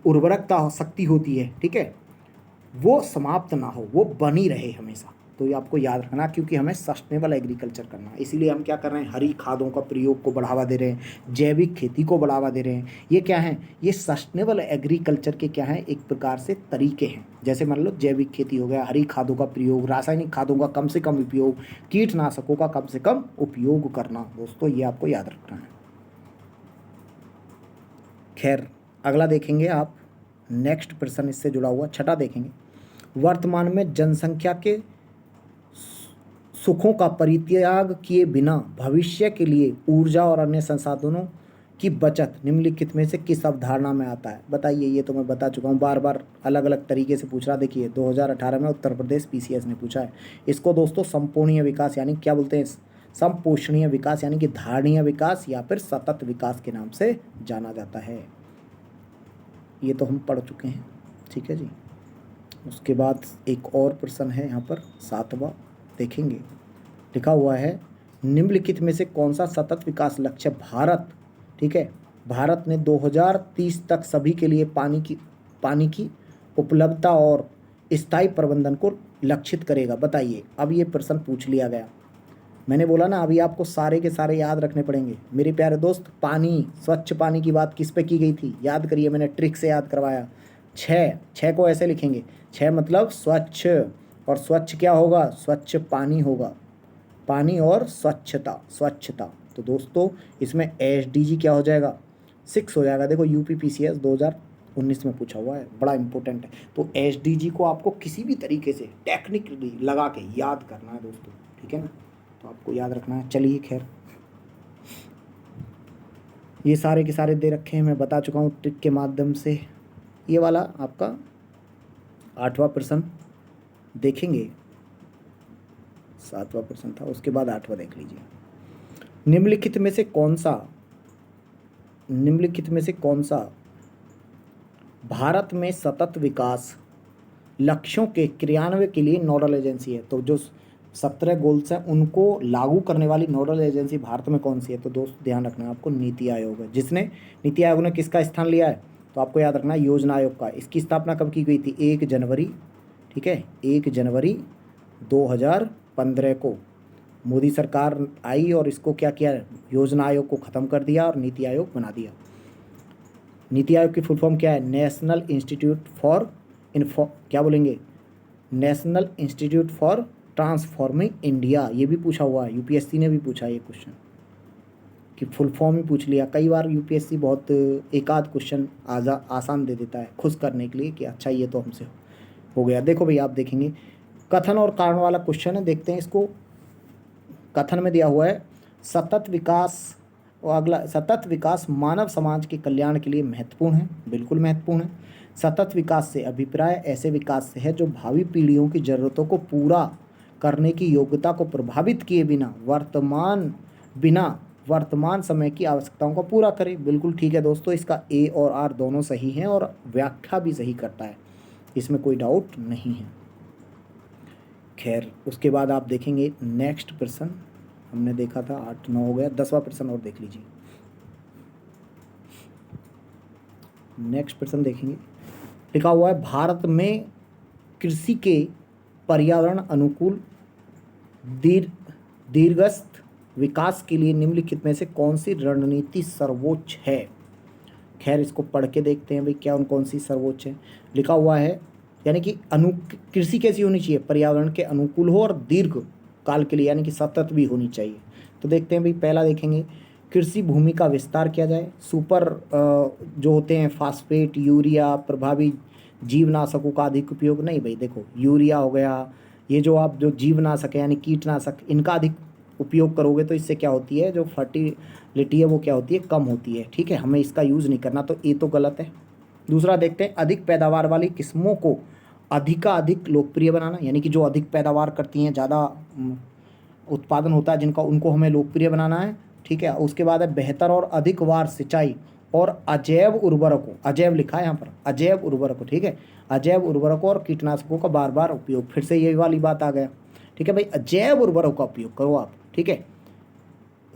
उर्वरकता शक्ति होती है, ठीक है, वो समाप्त ना हो, वो बनी रहे हमेशा। तो ये आपको याद रखना, क्योंकि हमें सस्टेनेबल एग्रीकल्चर करना है। इसीलिए हम क्या कर रहे हैं, हरी खादों का प्रयोग को बढ़ावा दे रहे हैं, जैविक खेती को बढ़ावा दे रहे हैं। ये क्या है, ये सस्टेनेबल एग्रीकल्चर के क्या है, एक प्रकार से तरीके हैं। जैसे मान लो जैविक खेती हो गया, हरी खादों का प्रयोग, रासायनिक खादों का कम से कम उपयोग, कीटनाशकों का कम से कम उपयोग करना। दोस्तों ये आपको याद रखना है। खैर अगला देखेंगे आप, नेक्स्ट प्रश्न इससे जुड़ा हुआ छठा देखेंगे, वर्तमान में जनसंख्या के सुखों का परित्याग किए बिना भविष्य के लिए ऊर्जा और अन्य संसाधनों की बचत निम्नलिखित में से किस अवधारणा में आता है, बताइए। ये तो मैं बता चुका हूँ, बार बार अलग अलग तरीके से पूछ रहा। देखिए 2018 में उत्तर प्रदेश पीसीएस ने पूछा है। इसको दोस्तों संपूर्णीय विकास यानी क्या बोलते हैं, संपोषणीय विकास यानी कि धारणीय विकास या फिर सतत विकास के नाम से जाना जाता है। ये तो हम पढ़ चुके हैं, ठीक है जी। उसके बाद एक और प्रश्न है यहाँ पर 7वां देखेंगे, लिखा हुआ है निम्नलिखित में से कौन सा सतत विकास लक्ष्य भारत, ठीक है, भारत ने 2030 तक सभी के लिए पानी की उपलब्धता और स्थायी प्रबंधन को लक्षित करेगा, बताइए। अब ये प्रश्न पूछ लिया गया, मैंने बोला ना अभी आपको सारे के सारे याद रखने पड़ेंगे मेरे प्यारे दोस्त। पानी, स्वच्छ पानी की बात किस पे की गई थी, याद करिए, मैंने ट्रिक से याद करवाया। छः को ऐसे लिखेंगे, 6 मतलब स्वच्छ, और स्वच्छ क्या होगा, स्वच्छ पानी होगा, पानी और स्वच्छता, स्वच्छता। तो दोस्तों इसमें एसडीजी क्या हो जाएगा, 6 हो जाएगा। देखो यूपीपीसीएस 2019 में पूछा हुआ है, बड़ा इंपॉर्टेंट है। तो एसडीजी को आपको किसी भी तरीके से टेक्निकली लगा के याद करना है दोस्तों, ठीक है ना, तो आपको याद रखना है। चलिए खैर ये सारे के सारे दे रखे हैं, मैं बता चुका हूँ ट्रिक के माध्यम से। ये वाला आपका 8वां प्रश्न देखेंगे, 7वां प्रश्न था, उसके बाद 8वां देख लीजिए। निम्नलिखित में से कौन सा भारत में सतत विकास लक्ष्यों के क्रियान्वयन के लिए नोडल एजेंसी है। तो जो 17 गोल्स हैं, उनको लागू करने वाली नोडल एजेंसी भारत में कौन सी है? तो दोस्त ध्यान रखना है आपको, नीति आयोग है। जिसने नीति आयोग ने किसका स्थान लिया है? तो आपको याद रखना है योजना आयोग का। इसकी स्थापना कब की गई थी? 1 जनवरी, ठीक है, 1 जनवरी 2015 को मोदी सरकार आई और इसको क्या किया, योजना आयोग को ख़त्म कर दिया और नीति आयोग बना दिया। नीति आयोग की फुल फॉर्म क्या है? नेशनल इंस्टीट्यूट फॉर क्या बोलेंगे, national institute for transforming India. ये भी पूछा हुआ है, यूपीएससी ने भी पूछा ये क्वेश्चन कि फुल फॉर्म ही पूछ लिया। कई बार यूपीएससी बहुत एक आध क्वेश्चन आसान दे देता है खुश करने के लिए कि अच्छा ये तो हमसे हो गया। देखो भाई आप देखेंगे कथन और कारण वाला क्वेश्चन है, देखते हैं इसको। कथन में दिया हुआ है सतत विकास, और अगला सतत विकास मानव समाज के कल्याण के लिए महत्वपूर्ण है, बिल्कुल महत्वपूर्ण है। सतत विकास से अभिप्राय ऐसे विकास से है जो भावी पीढ़ियों की ज़रूरतों को पूरा करने की योग्यता को प्रभावित किए बिना वर्तमान समय की आवश्यकताओं को पूरा करे। बिल्कुल ठीक है दोस्तों, इसका ए और आर दोनों सही हैं और व्याख्या भी सही करता है, इसमें कोई डाउट नहीं है। खैर उसके बाद आप देखेंगे नेक्स्ट प्रश्न, हमने देखा था 8-9 हो गया, 10वां प्रश्न और देख लीजिए। नेक्स्ट प्रश्न देखेंगे, लिखा हुआ है भारत में कृषि के पर्यावरण अनुकूल दीर्घस्थ विकास के लिए निम्नलिखित में से कौन सी रणनीति सर्वोच्च है? खैर इसको पढ़ के देखते हैं भाई क्या कौन सी सर्वोच्च है। लिखा हुआ है यानी कि कृषि कैसी होनी चाहिए? पर्यावरण के अनुकूल हो और दीर्घ काल के लिए, यानी कि सतत भी होनी चाहिए। तो देखते हैं भाई, पहला देखेंगे कृषि भूमि का विस्तार किया जाए, सुपर जो होते हैं फास्फेट, यूरिया, प्रभावी जीवनाशकों का अधिक उपयोग नहीं भाई। देखो यूरिया हो गया, ये जो आप जो जीवनाशक है यानी कीटनाशक, इनका अधिक उपयोग करोगे तो इससे क्या होती है, जो फर्टिलिटी है वो क्या होती है, कम होती है। ठीक है, हमें इसका यूज़ नहीं करना, तो ये तो गलत है। दूसरा देखते हैं अधिक पैदावार वाली किस्मों को अधिक लोकप्रिय बनाना, यानी कि जो अधिक पैदावार करती हैं, ज़्यादा उत्पादन होता है जिनका, उनको हमें लोकप्रिय बनाना है। ठीक है, उसके बाद है बेहतर और अधिक बार सिंचाई और अजैव उर्वरकों, अजैव लिखा है यहाँ पर, अजैव उर्वरकों, ठीक है, अजैव उर्वरकों और कीटनाशकों का बार बार उपयोग। फिर से यही वाली बात आ गया। ठीक है भाई, अजैव उर्वरकों का उपयोग करो आप। ठीक है,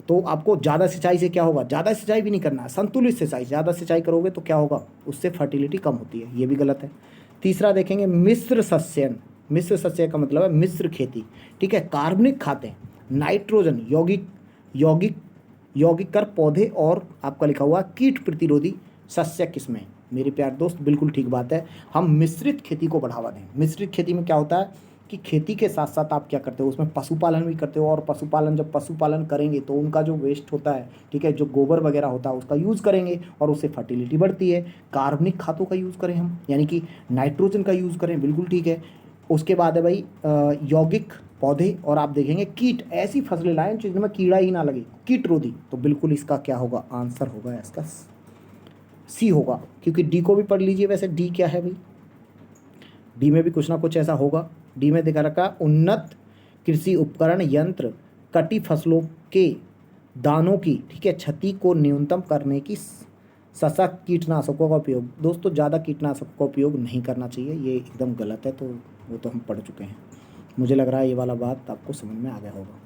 तो आपको ज़्यादा सिंचाई से क्या होगा, ज़्यादा सिंचाई भी नहीं करना है, संतुलित सिंचाई। ज़्यादा सिंचाई करोगे तो क्या होगा, उससे फर्टिलिटी कम होती है, ये भी गलत है। तीसरा देखेंगे मिश्र सस्यन, मिश्र सस्य का मतलब है मिश्र खेती। ठीक है, कार्बनिक खातें, नाइट्रोजन, यौगिक पौधे और आपका लिखा हुआ कीट प्रतिरोधी सस्य किस्में। मेरे प्यारे दोस्त बिल्कुल ठीक बात है, हम मिश्रित खेती को बढ़ावा दें। मिश्रित खेती में क्या होता है कि खेती के साथ साथ आप क्या करते हो, उसमें पशुपालन भी करते हो, और पशुपालन जब पशुपालन करेंगे तो उनका जो वेस्ट होता है, ठीक है, जो गोबर वगैरह होता है उसका यूज़ करेंगे और उससे फर्टिलिटी बढ़ती है। कार्बनिक खादों का यूज़ करें हम, यानी कि नाइट्रोजन का यूज़ करें, बिल्कुल ठीक है। उसके बाद है भाई यौगिक पौधे, और आप देखेंगे कीट, ऐसी फसलें लाएं जिनमें कीड़ा ही ना लगे, कीट रोधी। तो बिल्कुल इसका क्या होगा, आंसर होगा इसका सी होगा, क्योंकि डी को भी पढ़ लीजिए। वैसे डी क्या है भाई, डी में भी कुछ ना कुछ ऐसा होगा। डी में दिखा रखा उन्नत कृषि उपकरण यंत्र कटी फसलों के दानों की, ठीक है, क्षति को न्यूनतम करने की सशक्त कीटनाशकों का उपयोग। दोस्तों ज़्यादा कीटनाशकों का उपयोग नहीं करना चाहिए, ये एकदम गलत है, तो वो तो हम पढ़ चुके हैं। मुझे लग रहा है ये वाला बात आपको समझ में आ गया होगा।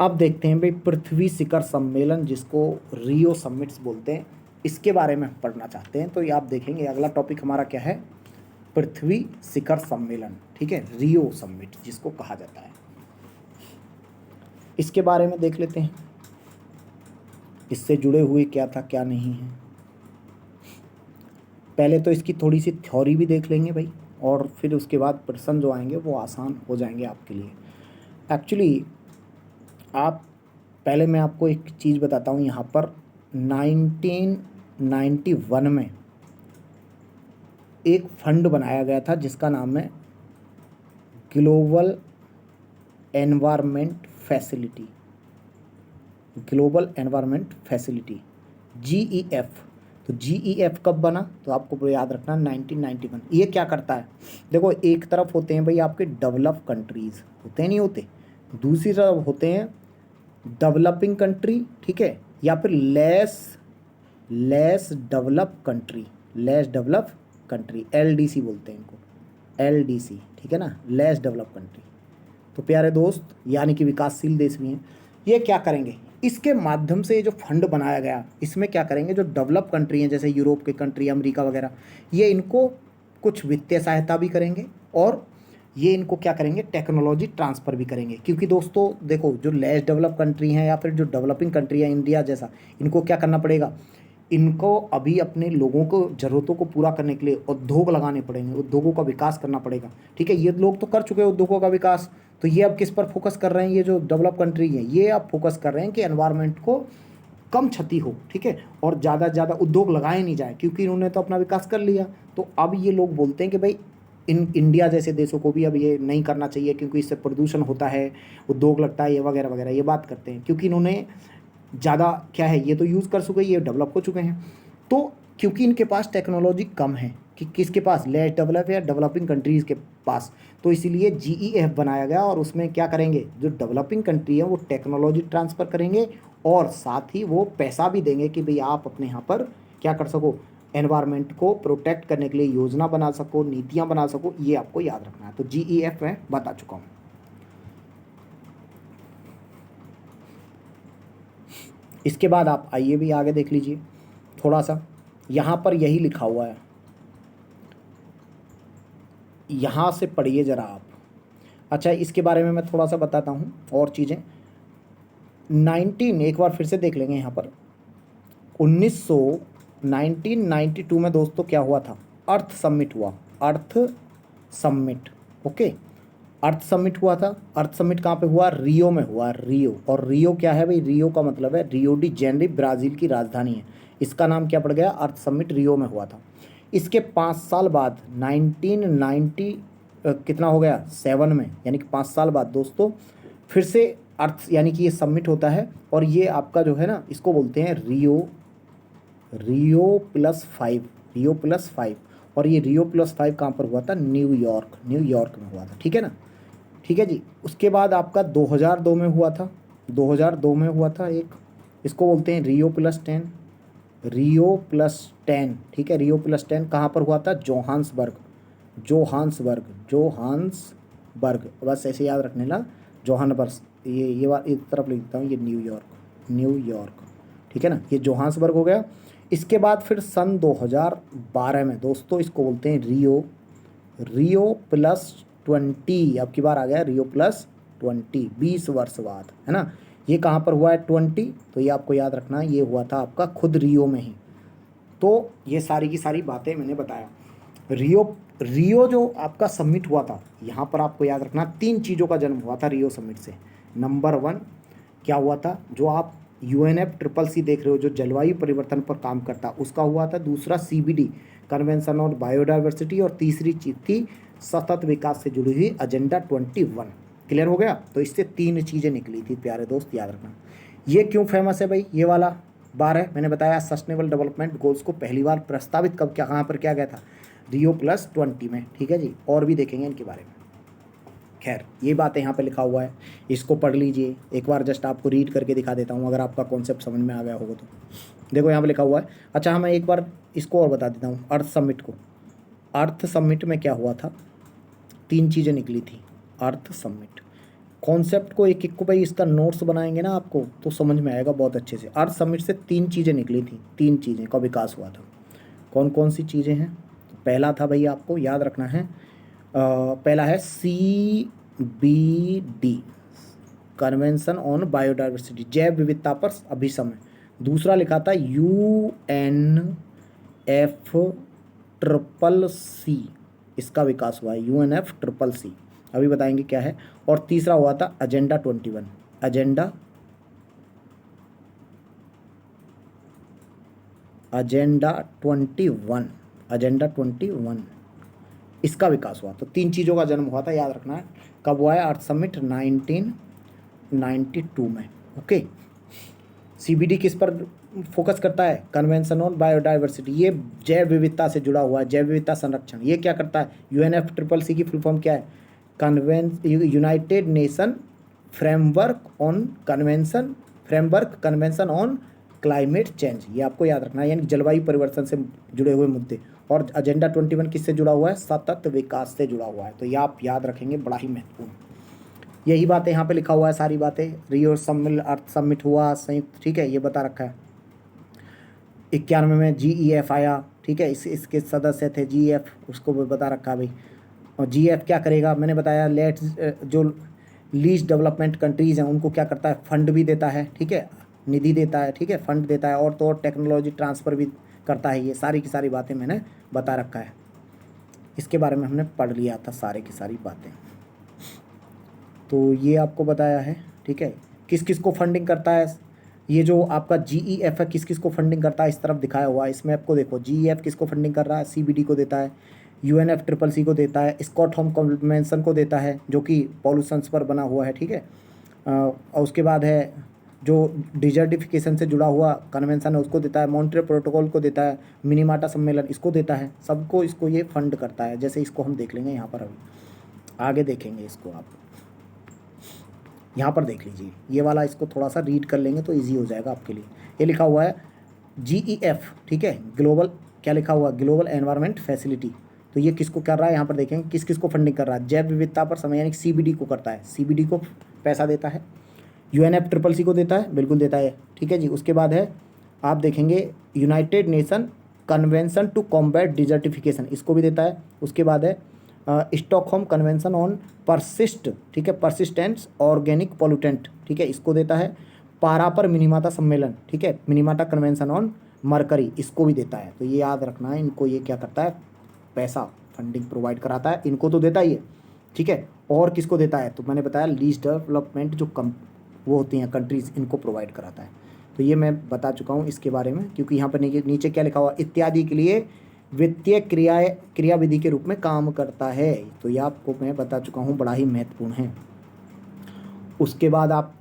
अब देखते हैं भाई पृथ्वी शिखर सम्मेलन, जिसको रियो समिट्स बोलते हैं, इसके बारे में पढ़ना चाहते हैं। तो ये आप देखेंगे अगला टॉपिक हमारा क्या है, पृथ्वी शिखर सम्मेलन। ठीक है, रियो समिट जिसको कहा जाता है, इसके बारे में देख लेते हैं, इससे जुड़े हुए क्या था क्या नहीं है। पहले तो इसकी थोड़ी सी थ्योरी भी देख लेंगे भाई, और फिर उसके बाद प्रश्न जो आएंगे वो आसान हो जाएंगे आपके लिए। एक्चुअली आप पहले मैं आपको एक चीज़ बताता हूँ, यहाँ पर 1991 में एक फंड बनाया गया था जिसका नाम है global environment facility, global environment facility, GEF। तो GEF कब बना, तो आपको याद रखना 1991। ये क्या करता है, देखो एक तरफ होते हैं भाई आपके डेवलप कंट्रीज़, होते नहीं होते, दूसरी तरफ होते हैं डेवलपिंग कंट्री, ठीक है, या फिर लेस डेवलप कंट्री, LDC बोलते हैं इनको, LDC, ठीक है ना, लेस डेवलप कंट्री। तो प्यारे दोस्त, यानी कि विकासशील देश भी हैं, ये क्या करेंगे, इसके माध्यम से जो फंड बनाया गया इसमें क्या करेंगे, जो डेवलप कंट्री हैं जैसे यूरोप की कंट्री, अमेरिका वगैरह, ये इनको कुछ वित्तीय सहायता भी करेंगे और ये इनको क्या करेंगे, टेक्नोलॉजी ट्रांसफ़र भी करेंगे। क्योंकि दोस्तों देखो, जो लेस डेवलप कंट्री हैं या फिर जो डेवलपिंग कंट्री है इंडिया जैसा, इनको क्या करना पड़ेगा, इनको अभी अपने लोगों को ज़रूरतों को पूरा करने के लिए उद्योग लगाने पड़ेंगे, उद्योगों का विकास करना पड़ेगा। ठीक है, ये लोग तो कर चुके हैं उद्योगों का विकास, तो ये अब किस पर फोकस कर रहे हैं, ये जो डेवलप कंट्री है ये अब फोकस कर रहे हैं कि एनवायरनमेंट को कम क्षति हो, ठीक है, और ज़्यादा से ज़्यादा उद्योग लगाए नहीं जाए, क्योंकि इन्होंने तो अपना विकास कर लिया। तो अब ये लोग बोलते हैं कि भाई इंडिया जैसे देशों को भी अब ये नहीं करना चाहिए, क्योंकि इससे प्रदूषण होता है, उद्योग लगता है, ये वगैरह वगैरह ये बात करते हैं, क्योंकि इन्होंने ज़्यादा क्या है, ये तो यूज़ कर चुके, ये डेवलप हो चुके हैं। तो क्योंकि इनके पास टेक्नोलॉजी कम है, कि किसके पास, लेस डेवलप या डेवलपिंग कंट्रीज़ के पास, तो इसीलिए GEF बनाया गया और उसमें क्या करेंगे, जो डेवलपिंग कंट्री है वो टेक्नोलॉजी ट्रांसफ़र करेंगे और साथ ही वो पैसा भी देंगे कि भाई आप अपने यहाँ पर क्या कर सको, एनवायरनमेंट को प्रोटेक्ट करने के लिए योजना बना सको, नीतियाँ बना सको, ये आपको याद रखना है। तो GEF मैं बता चुका हूँ। इसके बाद आप आइए भी आगे देख लीजिए थोड़ा सा, यहाँ पर यही लिखा हुआ है, यहाँ से पढ़िए ज़रा आप। अच्छा, इसके बारे में मैं थोड़ा सा बताता हूँ और चीज़ें। 19 एक बार फिर से देख लेंगे यहाँ पर, 1992 में दोस्तों क्या हुआ था, अर्थ समिट हुआ, अर्थ समिट, ओके, अर्थ समिट हुआ था। अर्थ समिट कहाँ पे हुआ, रियो में हुआ, रियो। और रियो क्या है भाई, रियो का मतलब है रियो डी जेनेरियो, ब्राज़ील की राजधानी है, इसका नाम क्या पड़ गया, अर्थ समिट रियो में हुआ था। इसके 5 साल बाद 1990 कितना हो गया, 7 में, यानी कि 5 साल बाद दोस्तों फिर से अर्थ यानी कि ये समिट होता है, और ये आपका जो है ना, इसको बोलते हैं रियो प्लस 5। और ये रियो प्लस 5 कहाँ पर हुआ था, न्यूयॉर्क में हुआ था, ठीक है ना, ठीक है जी। उसके बाद आपका 2002 में हुआ था, 2002 में हुआ था एक, इसको बोलते हैं रियो प्लस 10, ठीक है, रियो प्लस 10 कहाँ पर हुआ था, जोहान्सबर्ग, बस ऐसे याद रखने ला, जोहान्सबर्ग, ये बात इस तरफ लिखता हूँ, ये न्यूयॉर्क, ठीक है ना, ये जोहान्सबर्ग हो गया। इसके बाद फिर सन 2012 में दोस्तों, इसको बोलते हैं रियो प्लस 20, अब की बार आ गया रियो प्लस 20, 20 वर्ष बाद, है ना। ये कहाँ पर हुआ है, 20, तो ये आपको याद रखना है, ये हुआ था आपका खुद रियो में ही। तो ये सारी की सारी बातें मैंने बताया। रियो जो आपका समिट हुआ था, यहाँ पर आपको याद रखना 3 चीज़ों का जन्म हुआ था रियो समिट से। नंबर 1 क्या हुआ था, जो आप UNFCCC देख रहे हो, जो जलवायु परिवर्तन पर काम करता, उसका हुआ था। दूसरा CBD, कन्वेंशन ऑन बायोडाइवर्सिटी, और तीसरी चीज़ थी सतत विकास से जुड़ी हुई एजेंडा 21। क्लियर हो गया। तो इससे 3 चीज़ें निकली थी प्यारे दोस्त, याद रखना। ये क्यों फेमस है भाई, ये वाला बार है, मैंने बताया सस्टेनेबल डेवलपमेंट गोल्स को पहली बार प्रस्तावित कब, क्या, कहाँ पर किया गया था, रियो प्लस 20 में, ठीक है जी। और भी देखेंगे इनके बारे में। खैर, ये बातें यहाँ पे लिखा हुआ है, इसको पढ़ लीजिए एक बार, जस्ट आपको रीड करके दिखा देता हूँ, अगर आपका कॉन्सेप्ट समझ में आ गया होगा तो। देखो यहाँ पे लिखा हुआ है। अच्छा, मैं एक बार इसको और बता देता हूँ, अर्थ समिट को। अर्थ समिट में क्या हुआ था, 3 चीज़ें निकली थी अर्थ समिट। कॉन्सेप्ट को एक एक को भाई, इसका नोट्स बनाएंगे ना आपको तो समझ में आएगा बहुत अच्छे से। अर्थ समिट से 3 चीज़ें निकली थी, 3 चीज़ें का विकास हुआ था। कौन कौन सी चीज़ें हैं, तो पहला था भाई, आपको याद रखना है, पहला है CBD, कन्वेंशन ऑन बायोडाइवर्सिटी, जैव विविधता पर अभिसमय। दूसरा लिखा था UNFCCC, इसका विकास हुआ है, UNFCCC, अभी बताएंगे क्या है। और तीसरा हुआ था एजेंडा 21, एजेंडा 21, इसका विकास हुआ। तो 3 चीज़ों का जन्म हुआ था, याद रखना है। कब हुआ है, अर्थ समिट 1992 में, ओके। CBD किस पर फोकस करता है, कन्वेंशन ऑन बायोडाइवर्सिटी, ये जैव विविधता से जुड़ा हुआ है, जैव विविधता संरक्षण। ये क्या करता है, UNFCCC की फुल फॉर्म क्या है, United nation framework convention on climate change, ये आपको याद रखना है, यानी जलवायु परिवर्तन से जुड़े हुए मुद्दे। और एजेंडा 21 किससे जुड़ा हुआ है, सतत विकास से जुड़ा हुआ है। तो ये आप याद रखेंगे, बड़ा ही महत्वपूर्ण। यही बातें यहाँ पे लिखा हुआ है, सारी बातें। रियो सम्मिल अर्थ समिट हुआ संयुक्त, ठीक है, ये बता रखा है। 91 में GEF आया, ठीक है, इसके सदस्य थे GEF, उसको भी बता रखा है भाई। और GEF क्या करेगा, मैंने बताया, जो लीस्ट डेवलपमेंट कंट्रीज़ हैं उनको क्या करता है, फंड भी देता है, ठीक है, निधि देता है, ठीक है, फंड देता है, और तो और टेक्नोलॉजी ट्रांसफ़र भी करता है। ये सारी की सारी बातें मैंने बता रखा है, इसके बारे में हमने पढ़ लिया था सारे की सारी बातें। तो ये आपको बताया है, ठीक है। किस किस को फंडिंग करता है, ये जो आपका GEF है किस किस को फंडिंग करता है, इस तरफ दिखाया हुआ है। इसमें आपको देखो GEF किसको फंडिंग कर रहा है, CBD को देता है, UNFCCC को देता है, स्टॉकहोम कन्वेंशन को देता है जो कि पॉल्यूशंस पर बना हुआ है, ठीक है। और उसके बाद है जो डिजर्टिफिकेशन से जुड़ा हुआ कन्वेंशन है उसको देता है, मॉन्ट्रियल प्रोटोकॉल को देता है, मिनीमाटा सम्मेलन इसको देता है, सबको इसको ये फंड करता है। जैसे इसको हम देख लेंगे यहाँ पर, अभी आगे देखेंगे इसको, आप यहाँ पर देख लीजिए, ये वाला इसको थोड़ा सा रीड कर लेंगे तो इजी हो जाएगा आपके लिए। ये लिखा हुआ है GEF, ठीक है, ग्लोबल, क्या लिखा हुआ है, ग्लोबल एनवायरनमेंट फैसिलिटी। तो ये किसको कर रहा है, यहाँ पर देखेंगे किस किस को फंडिंग कर रहा है। जैव विविधता पर समय यानी CBD को करता है, CBD को पैसा देता है। UNFCCC को देता है, बिल्कुल देता है, ठीक है जी। उसके बाद है आप देखेंगे United Nation Convention to Combat Desertification, इसको भी देता है। उसके बाद है स्टॉकहोम कन्वेंशन ऑन परसिस्ट, ठीक है, परसिस्टेंस ऑर्गेनिक पोल्यूटेंट, ठीक है, इसको देता है। पारापर मिनीमाटा सम्मेलन, ठीक है, मिनीमाटा कन्वेंशन ऑन मरकरी, इसको भी देता है। तो ये याद रखना है, इनको ये क्या करता है, पैसा फंडिंग प्रोवाइड कराता है, इनको तो देता ही है, ठीक है। और किसको देता है, तो मैंने बताया लीस्ट डेवलपमेंट जो वो होती हैं कंट्रीज़, इनको प्रोवाइड कराता है। तो ये मैं बता चुका हूँ इसके बारे में, क्योंकि यहाँ पर नीचे क्या लिखा हुआ, इत्यादि के लिए वित्तीय क्रियाविधि के रूप में काम करता है। तो ये आपको मैं बता चुका हूँ, बड़ा ही महत्वपूर्ण है। उसके बाद आप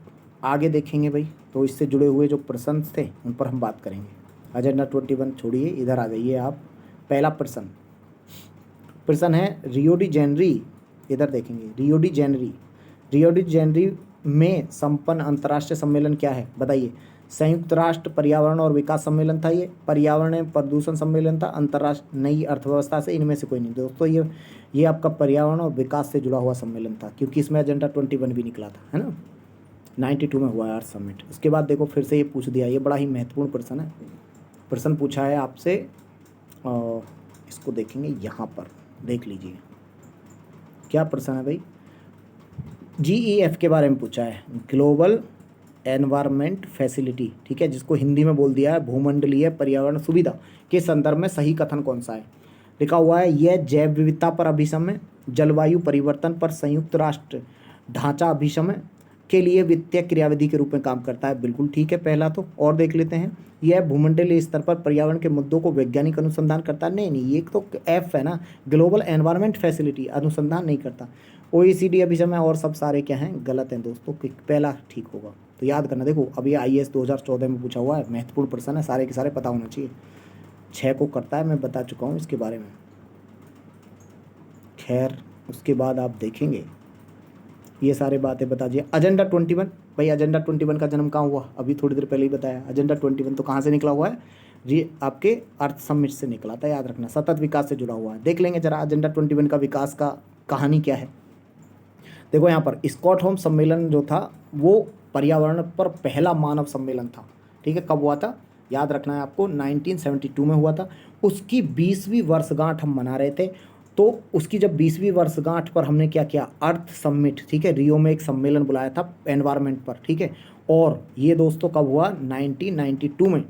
आगे देखेंगे भाई, तो इससे जुड़े हुए जो प्रश्न थे उन पर हम बात करेंगे। एजेंडा 21 छोड़िए, इधर आ जाइए आप। पहला प्रश्न है रियो डी जेनरी, इधर देखेंगे, रियो डी जेनरी में संपन्न अंतर्राष्ट्रीय सम्मेलन क्या है, बताइए। संयुक्त राष्ट्र पर्यावरण और विकास सम्मेलन था, ये पर्यावरण एवं प्रदूषण सम्मेलन था, अंतर्राष्ट्रीय नई अर्थव्यवस्था से, इनमें से कोई नहीं दोस्तों। ये आपका पर्यावरण और विकास से जुड़ा हुआ सम्मेलन था, क्योंकि इसमें एजेंडा 21 भी निकला था, है ना। 92 में हुआ है अर्थ समिट। उसके बाद देखो फिर से ये पूछ दिया, ये बड़ा ही महत्वपूर्ण प्रश्न है। प्रश्न पूछा है आपसे, इसको देखेंगे, यहाँ पर देख लीजिए क्या प्रश्न है भाई। GEF के बारे में पूछा है, ग्लोबल एनवायरनमेंट फैसिलिटी, ठीक है, जिसको हिंदी में बोल दिया है भूमंडलीय पर्यावरण सुविधा के संदर्भ में सही कथन कौन सा है। लिखा हुआ है यह जैव विविधता पर अभिसमय, जलवायु परिवर्तन पर संयुक्त राष्ट्र ढांचा अभिसमय के लिए वित्तीय क्रियाविधि के रूप में काम करता है, बिल्कुल ठीक है पहला तो। और देख लेते हैं, यह भूमंडलीय स्तर पर पर्यावरण के मुद्दों को वैज्ञानिक अनुसंधान करता है, नहीं, ये तो F है ना, ग्लोबल एनवायरनमेंट फैसिलिटी अनुसंधान नहीं करता। OECD अभिसमय और सब सारे क्या हैं, गलत हैं दोस्तों, पहला ठीक होगा। तो याद करना, देखो अभी IAS 2014 में पूछा हुआ है, महत्वपूर्ण प्रश्न है, सारे के सारे पता होना चाहिए। 6 को करता है, मैं बता चुका हूँ इसके बारे में। खैर उसके बाद आप देखेंगे ये सारे बातें बता दिए। एजेंडा 21 भाई, एजेंडा 21 का जन्म कहाँ हुआ, अभी थोड़ी देर पहले ही बताया। एजेंडा 21 तो कहाँ से निकला हुआ है, ये आपके अर्थ समिट से निकला था, याद रखना, सतत विकास से जुड़ा हुआ है। देख लेंगे जरा एजेंडा 21 का विकास का कहानी क्या है। देखो यहाँ पर स्टॉकहोम सम्मेलन जो था वो पर्यावरण पर पहला मानव सम्मेलन था, ठीक है। कब हुआ था, याद रखना है आपको, 1972 में हुआ था। उसकी 20वीं वर्षगांठ हम मना रहे थे, तो उसकी जब 20वीं वर्षगांठ पर हमने क्या किया, अर्थ समिट, ठीक है, रियो में एक सम्मेलन बुलाया था एनवायरनमेंट पर, ठीक है। और ये दोस्तों कब हुआ, 1992 में,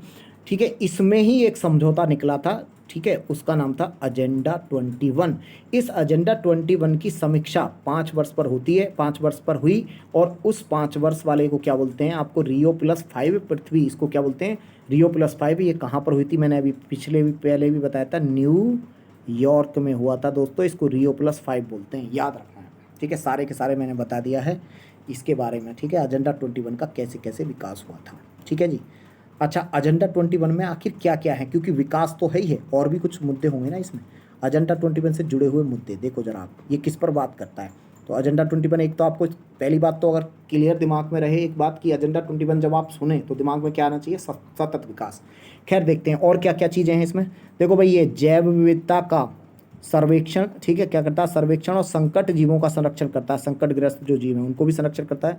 ठीक है। इसमें ही एक समझौता निकला था, ठीक है, उसका नाम था एजेंडा 21। इस एजेंडा 21 की समीक्षा 5 वर्ष पर होती है, 5 वर्ष पर हुई, और उस 5 वर्ष वाले को क्या बोलते हैं, आपको Rio+5 पृथ्वी, इसको क्या बोलते हैं, Rio+5। ये कहाँ पर हुई थी, मैंने अभी पहले भी बताया था, न्यूयॉर्क में हुआ था दोस्तों। इसको Rio+5 बोलते हैं, याद रखना है, ठीक है। सारे के सारे मैंने बता दिया है इसके बारे में, ठीक है, एजेंडा 21 का कैसे कैसे विकास हुआ था, ठीक है जी। अच्छा, एजेंडा 21 में आखिर क्या क्या है, क्योंकि विकास तो है ही है, और भी कुछ मुद्दे होंगे ना इसमें। एजेंडा 21 से जुड़े हुए मुद्दे देखो जरा आप, ये किस पर बात करता है। तो एजेंडा 21, एक तो आपको पहली बात तो अगर क्लियर दिमाग में रहे एक बात, कि एजेंडा 21 जब आप सुने तो दिमाग में क्या आना चाहिए, सतत विकास। खैर देखते हैं और क्या क्या चीज़ें हैं इसमें। देखो भाई, ये जैव विविधता का सर्वेक्षण, ठीक है, क्या करता है, सर्वेक्षण और संकट जीवों का संरक्षण करता है, संकटग्रस्त जो जीव हैं उनको भी संरक्षण करता है।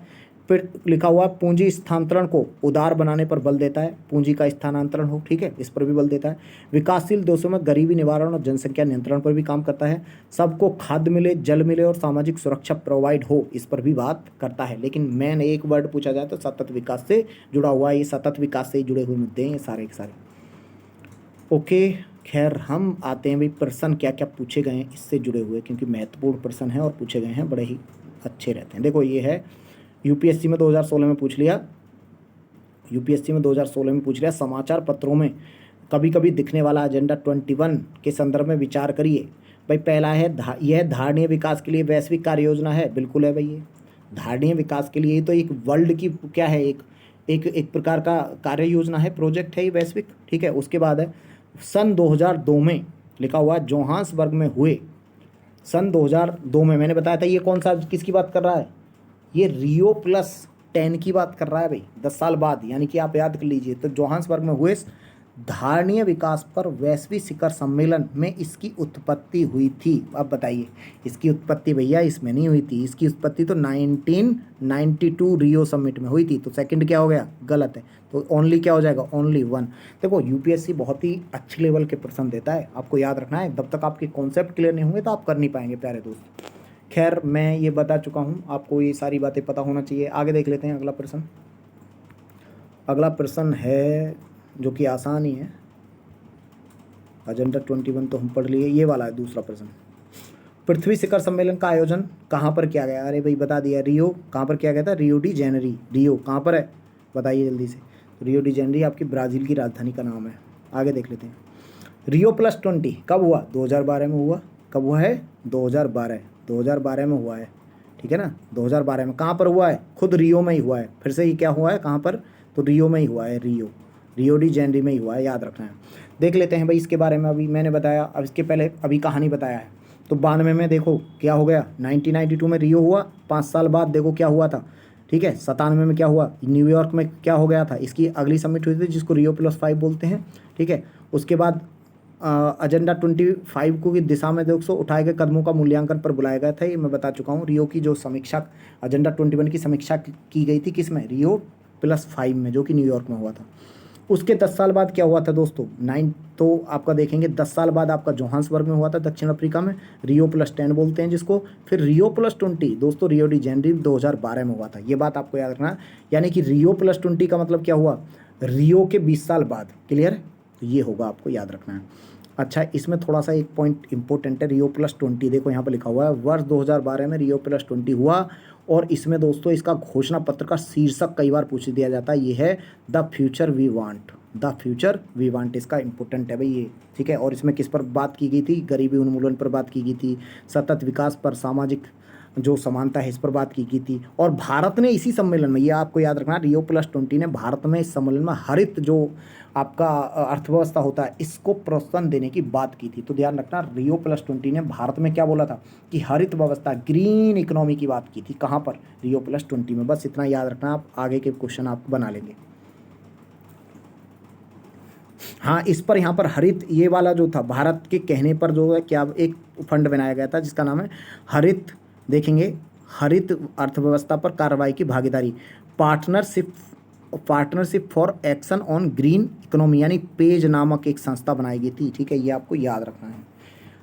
फिर लिखा हुआ है पूंजी स्थानांतरण को उदार बनाने पर बल देता है, पूंजी का स्थानांतरण हो, ठीक है, इस पर भी बल देता है। विकासशील देशों में गरीबी निवारण और जनसंख्या नियंत्रण पर भी काम करता है। सबको खाद्य मिले, जल मिले और सामाजिक सुरक्षा प्रोवाइड हो, इस पर भी बात करता है। लेकिन मेन एक वर्ड पूछा जाए तो सतत विकास से जुड़ा हुआ है, ये सतत विकास से जुड़े हुए मुद्दे हैं ये सारे के सारे। ओके, खैर हम आते हैं भाई प्रश्न क्या क्या पूछे गए हैं इससे जुड़े हुए, क्योंकि महत्वपूर्ण प्रश्न हैं और पूछे गए हैं, बड़े ही अच्छे रहते हैं। देखो ये है यूपीएससी में 2016 में पूछ लिया, यूपीएससी में 2016 में पूछ लिया, समाचार पत्रों में कभी कभी दिखने वाला एजेंडा 21 के संदर्भ में विचार करिए। भाई पहला है यह धारणीय विकास के लिए वैश्विक कार्य योजना है, बिल्कुल है भाई, ये धारणीय विकास के लिए तो एक वर्ल्ड की क्या है, एक प्रकार का कार्य योजना है, प्रोजेक्ट है ये वैश्विक, ठीक है। उसके बाद है सन 2002 में लिखा हुआ है जोहान्सबर्ग में हुए, सन 2002 में मैंने बताया था, ये कौन सा किसकी बात कर रहा है, ये Rio+10 की बात कर रहा है भाई, 10 साल बाद, यानी कि आप याद कर लीजिए। तो जोहान्सबर्ग में हुए धारणीय विकास पर वैश्विक शिखर सम्मेलन में इसकी उत्पत्ति हुई थी। अब बताइए, इसकी उत्पत्ति भैया इसमें नहीं हुई थी, इसकी उत्पत्ति तो 1992 रियो समिट में हुई थी। तो सेकंड क्या हो गया, गलत है, तो ओनली क्या हो जाएगा, ओनली 1। देखो यूपीएससी बहुत ही अच्छे लेवल के प्रश्न देता है, आपको याद रखना है, जब तक आपके कॉन्सेप्ट क्लियर नहीं होंगे तो आप कर नहीं पाएंगे प्यारे दोस्त। खैर मैं ये बता चुका हूँ, आपको ये सारी बातें पता होना चाहिए। आगे देख लेते हैं अगला प्रश्न। अगला प्रश्न है जो कि आसान ही है, एजेंडा 21 तो हम पढ़ लिए, ये वाला है दूसरा प्रश्न। पृथ्वी शिखर सम्मेलन का आयोजन कहाँ पर किया गया, अरे भाई बता दिया, रियो कहाँ पर किया गया था, रियो डी जेनरी, रियो कहाँ पर है बताइए जल्दी से। तो रियो डी जेनरी आपकी ब्राज़ील की राजधानी का नाम है। आगे देख लेते हैं, Rio+20 कब हुआ, 2012 में हुआ। कब हुआ है, 2012 में हुआ है, ठीक है ना, 2012 में। कहाँ पर हुआ है, खुद रियो में ही हुआ है, फिर से ही क्या हुआ है, कहाँ पर, तो रियो में ही हुआ है, रियो डी जेनरी में ही हुआ है, याद रखना है। देख लेते हैं भाई इसके बारे में, अभी मैंने बताया, अब इसके पहले अभी कहानी बताया है। तो 92 में देखो क्या हो गया, 1992 में रियो हुआ, 5 साल बाद देखो क्या हुआ था, ठीक है। 97 में क्या हुआ, न्यूयॉर्क में क्या हो गया था, इसकी अगली समिट हुई थी जिसको Rio+5 बोलते हैं, ठीक है। उसके बाद एजेंडा 25 को की दिशा में दोस्तों उठाए गए कदमों का मूल्यांकन पर बुलाया गया था, ये मैं बता चुका हूँ। रियो की जो समीक्षा, एजेंडा 21 की समीक्षा की गई थी किस में, Rio+5 में, जो कि न्यूयॉर्क में हुआ था। उसके 10 साल बाद क्या हुआ था दोस्तों, तो आपका देखेंगे 10 साल बाद आपका जोहान्सबर्ग में हुआ था, दक्षिण अफ्रीका में, Rio+10 बोलते हैं जिसको। फिर Rio+20 दोस्तों रियो डी जेनरी 2012 में हुआ था, ये बात आपको याद रखना। यानी कि Rio+20 का मतलब क्या हुआ, रियो के 20 साल बाद, क्लियर है, तो ये होगा, आपको याद रखना है। अच्छा, इसमें थोड़ा सा एक पॉइंट इंपॉर्टेंट है, Rio+20 देखो यहाँ पर लिखा हुआ है, वर्ष 2012 में Rio+20 हुआ। और इसमें दोस्तों इसका घोषणा पत्र का शीर्षक कई बार पूछ दिया जाता है, ये है the future we want, the future we want, इसका इंपॉर्टेंट है भाई ये, ठीक है। और इसमें किस पर बात की गई थी, गरीबी उन्मूलन पर बात की गई थी, सतत विकास पर, सामाजिक जो समानता है इस पर बात की गई थी। और भारत ने इसी सम्मेलन में, ये आपको याद रखना, Rio+20 ने भारत में इस सम्मेलन में हरित जो आपका अर्थव्यवस्था होता है इसको प्रोत्साहन देने की बात की थी। तो ध्यान रखना, Rio+20 ने भारत में क्या बोला था कि हरित व्यवस्था, ग्रीन इकोनॉमी की बात की थी, कहाँ पर, Rio+20 में। बस इतना याद रखना, आप आगे के क्वेश्चन आप बना लेंगे। हाँ, इस पर यहाँ पर हरित, ये वाला जो था भारत के कहने पर जो है क्या एक फंड बनाया गया था जिसका नाम है हरित, देखेंगे हरित अर्थव्यवस्था पर कार्रवाई की भागीदारी, partnership for action on green economy, यानी पेज नामक एक संस्था बनाई गई थी, ठीक है, ये आपको याद रखना है।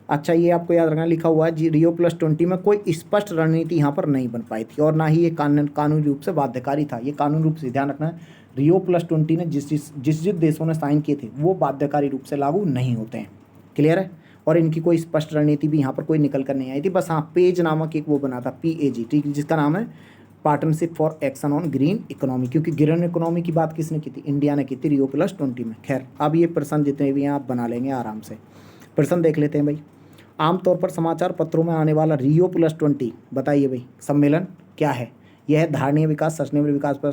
अच्छा, ये आपको याद रखना, लिखा हुआ है Rio+20 में कोई स्पष्ट रणनीति यहाँ पर नहीं बन पाई थी और ना ही ये कानूनी रूप से बाध्यकारी था, ये कानूनी रूप से, ध्यान रखना है, Rio+20 ने जिस देशों ने साइन किए थे वो बाध्यकारी रूप से लागू नहीं होते हैं, क्लियर है। और इनकी कोई स्पष्ट रणनीति भी यहाँ पर कोई निकल कर नहीं आई थी, बस हाँ पेज नामक एक वो बना था, PAG, ठीक, जिसका नाम है partnership for action on green economy, क्योंकि ग्रीन इकोनॉमी की बात किसने की थी, इंडिया ने की थी Rio+20 में। खैर अब ये प्रश्न जितने भी हैं आप बना लेंगे आराम से। प्रश्न देख लेते हैं भाई, आमतौर पर समाचार पत्रों में आने वाला Rio+20 बताइए भाई सम्मेलन क्या है। यह है धारणीय विकास, सस्टेनेबल विकास पर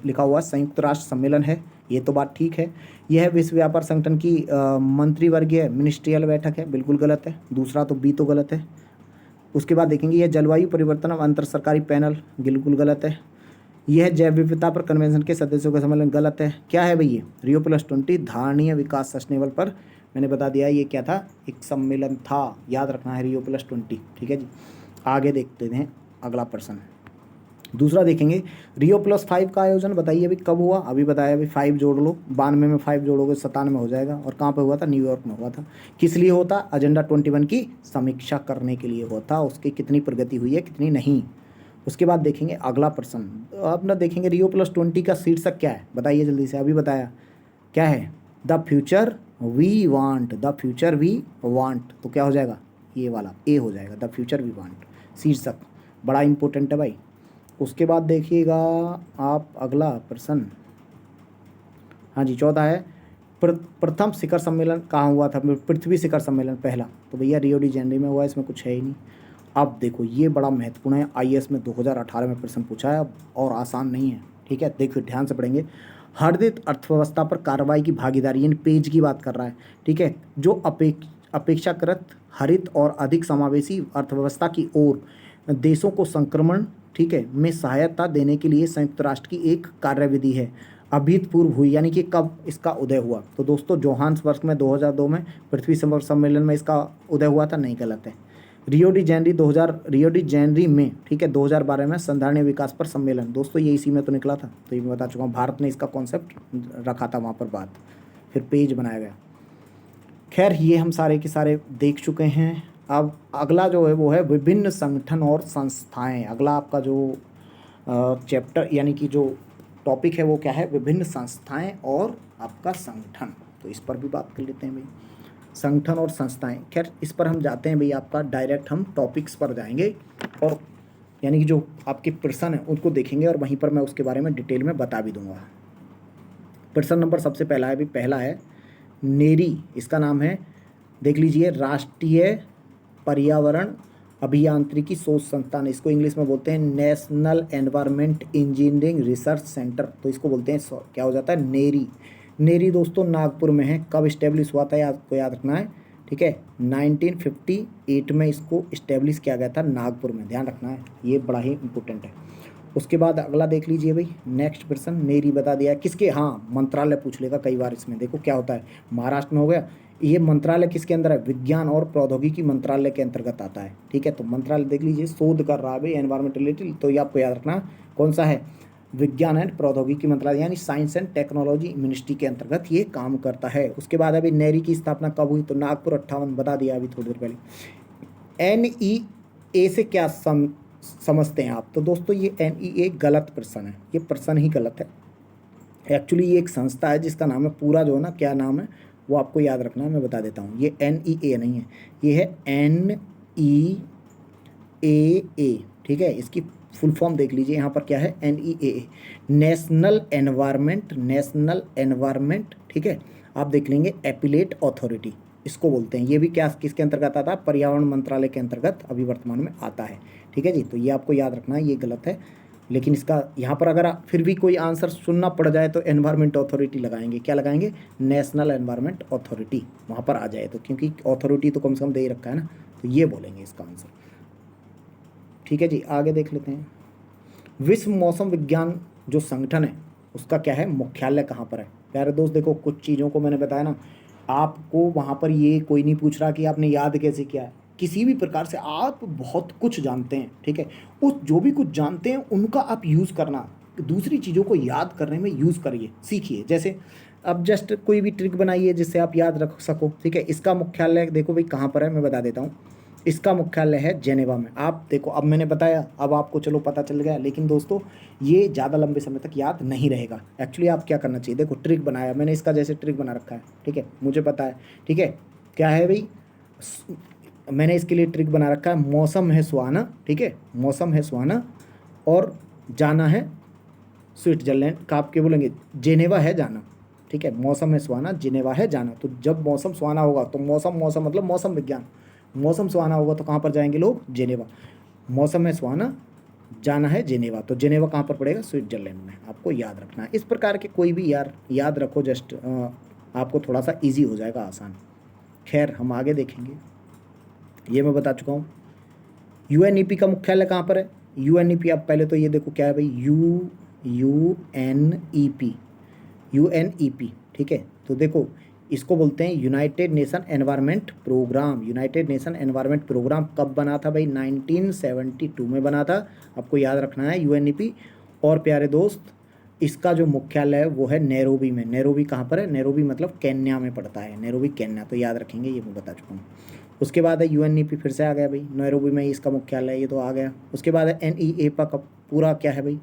लिखा हुआ संयुक्त राष्ट्र सम्मेलन है, ये तो बात ठीक है। यह है विश्व व्यापार संगठन की मंत्रिवर्गीय मिनिस्ट्रियल बैठक है, बिल्कुल गलत है, दूसरा तो बी तो गलत है। उसके बाद देखेंगे यह जलवायु परिवर्तन अंतर सरकारी पैनल, बिल्कुल गलत है। यह जैव विविधता पर कन्वेंशन के सदस्यों का सम्मेलन, गलत है। क्या है भाई ये Rio+20 धारणीय विकास सस्टेनेबल पर मैंने बता दिया ये क्या था, एक सम्मेलन था, याद रखना है Rio+20। ठीक है जी, आगे देखते हैं अगला प्रश्न। दूसरा देखेंगे Rio+5 का आयोजन बताइए अभी कब हुआ, अभी बताया अभी 5 जोड़ लो, 92 में 5 जोड़ोगे 97 हो जाएगा। और कहाँ पे हुआ था, न्यूयॉर्क में हुआ था। किस लिए होता, एजेंडा 21 की समीक्षा करने के लिए हुआ था, उसकी कितनी प्रगति हुई है कितनी नहीं। उसके बाद देखेंगे अगला प्रश्न। अब ना देखेंगे Rio+20 का शीर्षक क्या है बताइए जल्दी से, अभी बताया क्या है, the future we want, the future we want. तो क्या हो जाएगा, ये वाला ए हो जाएगा, द फ्यूचर वी वांट शीर्षक, बड़ा इंपॉर्टेंट है भाई। उसके बाद देखिएगा आप अगला प्रश्न, हाँ जी 14 है, प्रथम शिखर सम्मेलन कहाँ हुआ था, पृथ्वी शिखर सम्मेलन पहला, तो भैया रियो डी जेनेरो में हुआ, इसमें कुछ है ही नहीं। अब देखो ये बड़ा महत्वपूर्ण है, आईएएस में 2018 में प्रश्न पूछा है और आसान नहीं है। ठीक है, देखिए ध्यान से पढ़ेंगे। हरित अर्थव्यवस्था पर कार्रवाई की भागीदारी, यानी पेज की बात कर रहा है। ठीक है, जो अपेक्षाकृत हरित और अधिक समावेशी अर्थव्यवस्था की ओर देशों को संक्रमण, ठीक है, में सहायता देने के लिए संयुक्त राष्ट्र की एक कार्यविधि है, अभूतपूर्व हुई। यानी कि कब इसका उदय हुआ, तो दोस्तों जोहान्सबर्ग में 2002 में पृथ्वी सम्मेलन में इसका उदय हुआ था, नहीं गलत है। रियो डी जेनेरो में, ठीक है, 2012 में संधारणीय विकास पर सम्मेलन, दोस्तों ये इसी में तो निकला था, तो ये मैं बता चुका हूँ, भारत ने इसका कॉन्सेप्ट रखा था वहाँ पर बात, फिर पेज बनाया गया। खैर ये हम सारे के सारे देख चुके हैं। अब अगला जो है वो है विभिन्न संगठन और संस्थाएं। अगला आपका जो चैप्टर यानी कि जो टॉपिक है वो क्या है, विभिन्न संस्थाएं और आपका संगठन। तो इस पर भी बात कर लेते हैं भाई, संगठन और संस्थाएं। खैर इस पर हम जाते हैं भाई, आपका डायरेक्ट हम टॉपिक्स पर जाएंगे और यानी कि जो आपके प्रश्न हैं उनको देखेंगे और वहीं पर मैं उसके बारे में डिटेल में बता भी दूंगा। प्रश्न नंबर सबसे पहला है भाई, पहला है नेरी, इसका नाम है देख लीजिए, राष्ट्रीय पर्यावरण अभियांत्रिकी शोध संस्थान, इसको इंग्लिश में बोलते हैं national environment engineering research centre, तो इसको बोलते हैं क्या हो जाता है, नेरी। नेरी दोस्तों नागपुर में है, कब इस्टेब्लिश हुआ था आपको याद रखना है। ठीक है, 1958 में इसको इस्टेब्लिश किया गया था नागपुर में, ध्यान रखना है, ये बड़ा ही इंपॉर्टेंट है। उसके बाद अगला देख लीजिए भाई, नेक्स्ट प्रश्न, नेरी बता दिया किसके, हाँ मंत्रालय पूछ लेगा कई बार इसमें, देखो क्या होता है, महाराष्ट्र में हो गया। ये मंत्रालय किसके अंदर है, विज्ञान और प्रौद्योगिकी मंत्रालय के अंतर्गत आता है। ठीक है, तो मंत्रालय देख लीजिए, शोध कर रहा है भाई एनवायरमेंट रिलेटेड, तो ये आपको याद रखना कौन सा है, विज्ञान एंड प्रौद्योगिकी मंत्रालय, यानी साइंस एंड टेक्नोलॉजी मिनिस्ट्री के अंतर्गत ये काम करता है। उसके बाद अभी नेरी की स्थापना कब हुई, तो नागपुर 58, बता दिया अभी थोड़ी देर पहले। NEA से क्या समझते हैं आप, तो दोस्तों ये NEA गलत प्रश्न है, ये प्रश्न ही गलत है। एक्चुअली ये एक संस्था है जिसका नाम है, पूरा जो है ना क्या नाम है वो आपको याद रखना है, मैं बता देता हूँ। ये NEA नहीं है, ये है NEAA। ठीक है, इसकी फुल फॉर्म देख लीजिए, यहाँ पर क्या है, NEAA, नेशनल एनवायरमेंट। ठीक है, आप देख लेंगे एपिलेट अथॉरिटी इसको बोलते हैं। ये भी क्या किसके अंतर्गत आता है, पर्यावरण मंत्रालय के अंतर्गत अभी वर्तमान में आता है। ठीक है जी, तो ये आपको याद रखना है, ये गलत है। लेकिन इसका यहाँ पर अगर फिर भी कोई आंसर सुनना पड़ जाए तो एनवायरमेंट अथॉरिटी लगाएंगे, क्या लगाएंगे, नेशनल एनवायरमेंट अथॉरिटी, वहाँ पर आ जाए तो, क्योंकि अथॉरिटी तो कम से कम दे ही रखा है ना, तो ये बोलेंगे इसका आंसर। ठीक है जी, आगे देख लेते हैं। विश्व मौसम विज्ञान जो संगठन है उसका क्या है, मुख्यालय कहाँ पर है। प्यारे दोस्त देखो, कुछ चीज़ों को मैंने बताया ना आपको, वहाँ पर ये कोई नहीं पूछ रहा कि आपने याद कैसे किया है, किसी भी प्रकार से आप बहुत कुछ जानते हैं। ठीक है, उस जो भी कुछ जानते हैं उनका आप यूज़ करना, दूसरी चीज़ों को याद करने में यूज़ करिए, सीखिए। जैसे अब जस्ट कोई भी ट्रिक बनाइए जिससे आप याद रख सको। ठीक है, इसका मुख्यालय देखो भाई कहाँ पर है, मैं बता देता हूँ। इसका मुख्यालय है जेनेवा में। आप देखो, अब मैंने बताया, अब आपको चलो पता चल गया, लेकिन दोस्तों ये ज़्यादा लंबे समय तक याद नहीं रहेगा। एक्चुअली आप क्या करना चाहिए, देखो ट्रिक बनाया मैंने, इसका जैसे ट्रिक बना रखा है। ठीक है, मुझे पता है। ठीक है, क्या है भाई, मैंने इसके लिए ट्रिक बना रखा है, मौसम है सुहाना। ठीक है, मौसम है सुहाना और जाना है स्विट्जरलैंड का, आप क्या बोलेंगे, जेनेवा है जाना। ठीक है, मौसम है सुहाना, जेनेवा है जाना। तो जब मौसम सुहाना होगा तो मौसम मतलब मौसम विज्ञान, मौसम सुहाना होगा तो कहाँ पर जाएंगे लोग, जेनेवा। मौसम है सुहाना, जाना है जेनेवा, तो जेनेवा कहाँ पर पड़ेगा, स्विट्जरलैंड में, आपको याद रखना है। इस प्रकार के कोई भी याद रखो, जस्ट आपको थोड़ा सा ईजी हो जाएगा, आसान। खैर हम आगे देखेंगे, ये मैं बता चुका हूँ। UNEP का मुख्यालय कहाँ पर है, UNEP, आप पहले तो ये देखो क्या है भाई, UNEP। ठीक है, तो देखो इसको बोलते हैं United Nation Environment Programme. United Nation Environment Programme कब बना था भाई? 1972 में बना था, आपको याद रखना है, यूएनईपी। और प्यारे दोस्त, इसका जो मुख्यालय है वो है नैरोबी में। नैरोबी कहाँ पर है? नैरोबी मतलब केन्या में पड़ता है, नैरोबी केन्या, तो याद रखेंगे, ये मैं बता चुका हूँ। उसके बाद है यूएनईपी, फिर से आ गया भाई, नैरोबी में इसका मुख्यालय है, ये तो आ गया। उसके बाद है एनईएपा का पूरा क्या है भाई?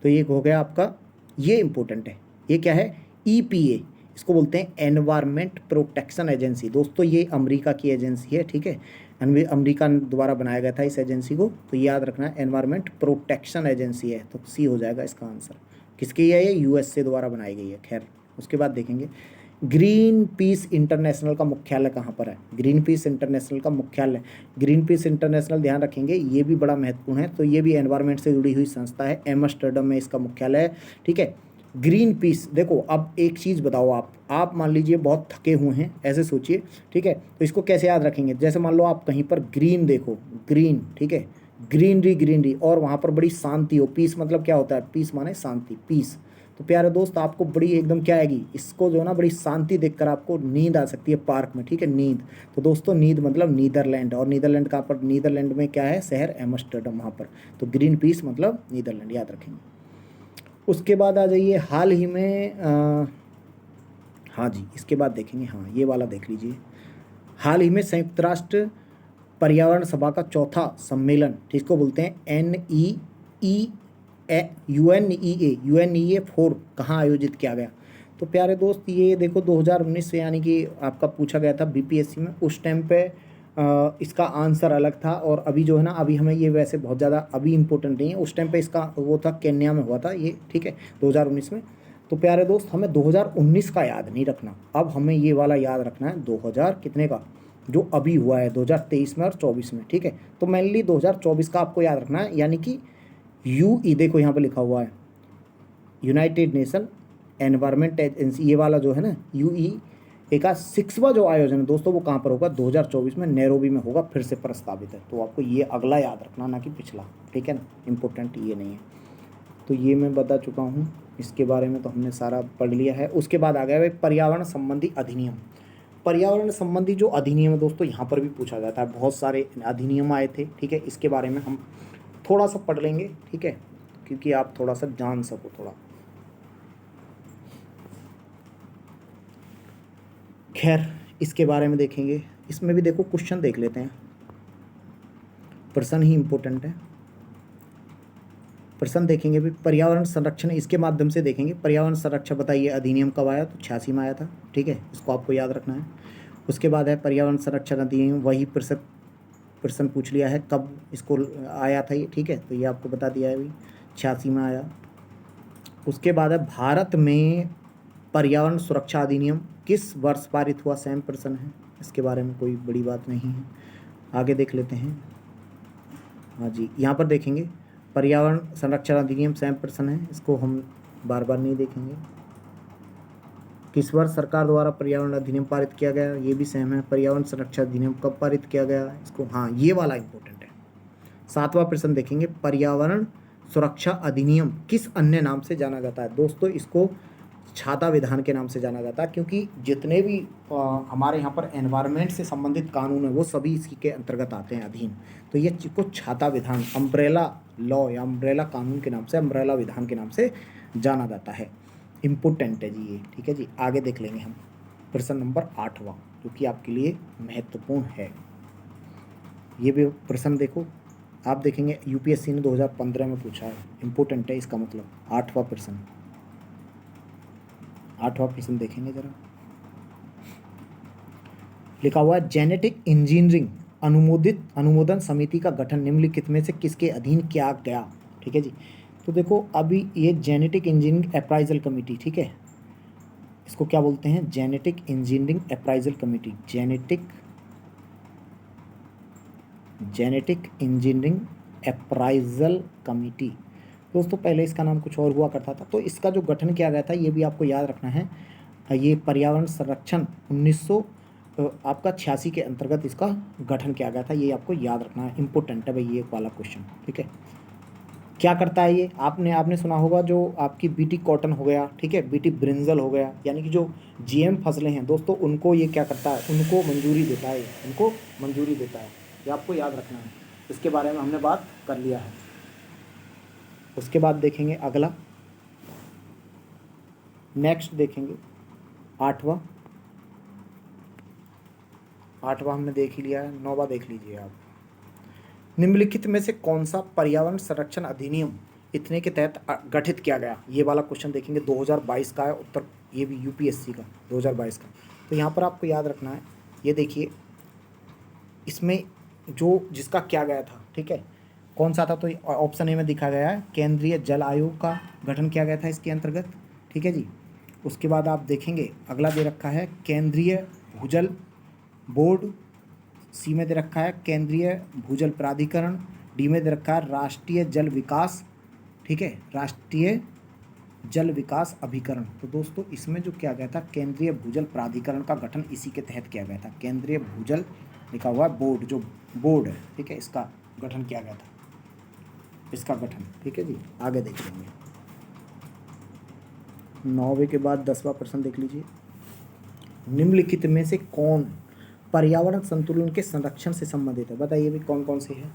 तो ये हो गया आपका, ये इंपॉर्टेंट है, ये क्या है? ईपीए, इसको बोलते हैं एनवायरमेंट प्रोटेक्शन एजेंसी। दोस्तों ये अमेरिका की एजेंसी है, ठीक है, अमेरिका द्वारा बनाया गया था इस एजेंसी को, तो याद रखना एनवायरमेंट प्रोटेक्शन एजेंसी है, तो सी हो जाएगा इसका आंसर। किसकी है ये? यूएसए द्वारा बनाई गई है। खैर, उसके बाद देखेंगे ग्रीन पीस इंटरनेशनल का मुख्यालय कहाँ पर है? ग्रीन पीस इंटरनेशनल का मुख्यालय, ग्रीन पीस इंटरनेशनल ध्यान रखेंगे, ये भी बड़ा महत्वपूर्ण है, तो ये भी एनवायरनमेंट से जुड़ी हुई संस्था है, एम्स्टर्डम में इसका मुख्यालय है, ठीक है। ग्रीन पीस, देखो अब एक चीज़ बताओ, आप मान लीजिए बहुत थके हुए हैं, ऐसे सोचिए, ठीक है, तो इसको कैसे याद रखेंगे? जैसे मान लो आप कहीं पर ग्रीन देखो, ग्रीन, ठीक है, ग्रीनरी ग्रीनरी, और वहाँ पर बड़ी शांति हो, पीस मतलब क्या होता है? पीस माने शांति, पीस। तो प्यारे दोस्त आपको बड़ी एकदम क्या आएगी? इसको जो है ना, बड़ी शांति देखकर आपको नींद आ सकती है पार्क में, ठीक है, नींद। तो दोस्तों नींद मतलब नीदरलैंड, और नीदरलैंड कहाँ पर? नीदरलैंड में क्या है? शहर एम्स्टर्डम, वहाँ पर। तो ग्रीन पीस मतलब नीदरलैंड, याद रखेंगे। उसके बाद आ जाइए, हाल ही में हाँ जी, इसके बाद देखेंगे, हाँ ये वाला देख लीजिए। हाल ही में संयुक्त राष्ट्र पर्यावरण सभा का चौथा सम्मेलन, जिसको बोलते हैं यूएनईए 4, कहाँ आयोजित किया गया? तो प्यारे दोस्त ये देखो 2019 से, यानी कि आपका पूछा गया था बीपीएससी में, उस टाइम पे इसका आंसर अलग था, और अभी जो है ना, अभी हमें ये वैसे बहुत ज़्यादा अभी इम्पोर्टेंट नहीं है, उस टाइम पे इसका वो था, केन्या में हुआ था ये, ठीक है, 2019 में। तो प्यारे दोस्त हमें 2019 का याद नहीं रखना, अब हमें ये वाला याद रखना है 2000 कितने का, जो अभी हुआ है 2023 में और 24 में, ठीक है। तो मेनली 2024 का आपको याद रखना है, यानी कि यूई, देखो यहाँ पर लिखा हुआ है यूनाइटेड नेशन एनवायरनमेंट एजेंसी, ये वाला जो है ना यूई का 6वां जो आयोजन है दोस्तों, वो कहाँ पर होगा? 2024 में नैरोबी में होगा, फिर से प्रस्तावित है। तो आपको ये अगला याद रखना, ना कि पिछला, ठीक है ना, इंपॉर्टेंट ये नहीं है। तो ये मैं बता चुका हूँ, इसके बारे में तो हमने सारा पढ़ लिया है। उसके बाद आ गया भाई पर्यावरण संबंधी अधिनियम। पर्यावरण संबंधी जो अधिनियम है दोस्तों, यहाँ पर भी पूछा जाता है, बहुत सारे अधिनियम आए थे, ठीक है, इसके बारे में हम थोड़ा सा पढ़ लेंगे, ठीक है, क्योंकि आप थोड़ा सा जान सको थोड़ा। खैर, इसके बारे में देखेंगे, इसमें भी देखो क्वेश्चन देख लेते हैं, प्रश्न ही इम्पोर्टेंट है। प्रश्न देखेंगे भी, पर्यावरण संरक्षण, इसके माध्यम से देखेंगे पर्यावरण संरक्षण, बताइए अधिनियम कब आया? तो 86 में आया था, ठीक है, इसको आपको याद रखना है। उसके बाद है पर्यावरण संरक्षण अधिनियम, वही प्रश्न पूछ लिया है, कब इसको आया था ये, ठीक है, तो ये आपको बता दिया है अभी, 86 में आया। उसके बाद है भारत में पर्यावरण सुरक्षा अधिनियम किस वर्ष पारित हुआ? सेम प्रश्न है, इसके बारे में कोई बड़ी बात नहीं है, आगे देख लेते हैं। हाँ जी, यहाँ पर देखेंगे पर्यावरण संरक्षण अधिनियम, सेम प्रश्न है, इसको हम बार बार नहीं देखेंगे। किस वर्ष सरकार द्वारा पर्यावरण अधिनियम पारित किया गया? ये भी सेम है। पर्यावरण संरक्षण अधिनियम कब पारित किया गया इसको? हाँ, ये वाला इंपॉर्टेंट है। 7वां प्रश्न देखेंगे, पर्यावरण सुरक्षा अधिनियम किस अन्य नाम से जाना जाता है? दोस्तों इसको छाता विधान के नाम से जाना जाता है, क्योंकि जितने भी हमारे यहाँ पर एनवायरनमेंट से संबंधित कानून है वो सभी इसी के अंतर्गत आते हैं, अधीन। तो ये को छाता विधान, अम्ब्रेला लॉ या अम्ब्रेला कानून के नाम से, अम्ब्रेला विधान के नाम से जाना जाता है। इम्पोर्टेंट है जी ये, ठीक है जी। आगे देख लेंगे हम प्रश्न नंबर 8वां, जो कि आपके लिए महत्वपूर्ण है। ये भी प्रश्न देखो, आप देखेंगे यूपीएससी ने 2015 में पूछा है, इम्पोर्टेंट है इसका मतलब। 8वां प्रश्न देखेंगे जरा, लिखा हुआ है जेनेटिक इंजीनियरिंग अनुमोदन समिति का गठन निम्नलिखित में से किसके अधीन किया गया? ठीक है जी। तो देखो अभी ये जेनेटिक इंजीनियरिंग अप्राइजल कमेटी, ठीक है, इसको क्या बोलते हैं? Genetic engineering appraisal committee, genetic engineering appraisal committee. दोस्तों पहले इसका नाम कुछ और हुआ करता था, तो इसका जो गठन किया गया था ये भी आपको याद रखना है। ये पर्यावरण संरक्षण 1986 के अंतर्गत इसका गठन किया गया था, ये आपको याद रखना है, इंपॉर्टेंट है भाई ये वाला क्वेश्चन, ठीक है। क्या करता है ये, आपने आपने सुना होगा, जो आपकी बीटी कॉटन हो गया, ठीक है, बीटी ब्रिंजल हो गया, यानी कि जो जीएम फसलें हैं दोस्तों, उनको ये क्या करता है, उनको मंजूरी देता है, उनको मंजूरी देता है। ये आपको याद रखना है, इसके बारे में हमने बात कर लिया है। उसके बाद देखेंगे अगला, नेक्स्ट देखेंगे आठवां हमने देख ही लिया है, नौवां देख लीजिए आप। निम्नलिखित में से कौन सा पर्यावरण संरक्षण अधिनियम इतने के तहत गठित किया गया? ये वाला क्वेश्चन देखेंगे, 2022 का है उत्तर, ये भी यूपीएससी का 2022 का। तो यहाँ पर आपको याद रखना है, ये देखिए इसमें जो जिसका किया गया था, ठीक है, कौन सा था, तो ऑप्शन ए में दिखा गया है, केंद्रीय जल आयोग का गठन किया गया था इसके अंतर्गत, ठीक है जी। उसके बाद आप देखेंगे अगला दे रखा है केंद्रीय भूजल बोर्ड, सी में दे रखा है केंद्रीय भूजल प्राधिकरण, डी में दे रखा है राष्ट्रीय जल विकास, ठीक है, राष्ट्रीय जल विकास अभिकरण। तो दोस्तों इसमें जो किया गया था, केंद्रीय भूजल प्राधिकरण का गठन इसी के तहत किया गया था, केंद्रीय भूजल लिखा हुआ है बोर्ड, जो बोर्ड है, ठीक है, इसका गठन किया गया था, इसका गठन, ठीक है जी। आगे देख लेंगे, 9वें के बाद 10वां प्रश्न देख लीजिए। निम्नलिखित में से कौन पर्यावरण संतुलन के संरक्षण से संबंधित है? बताइए भाई कौन कौन से है।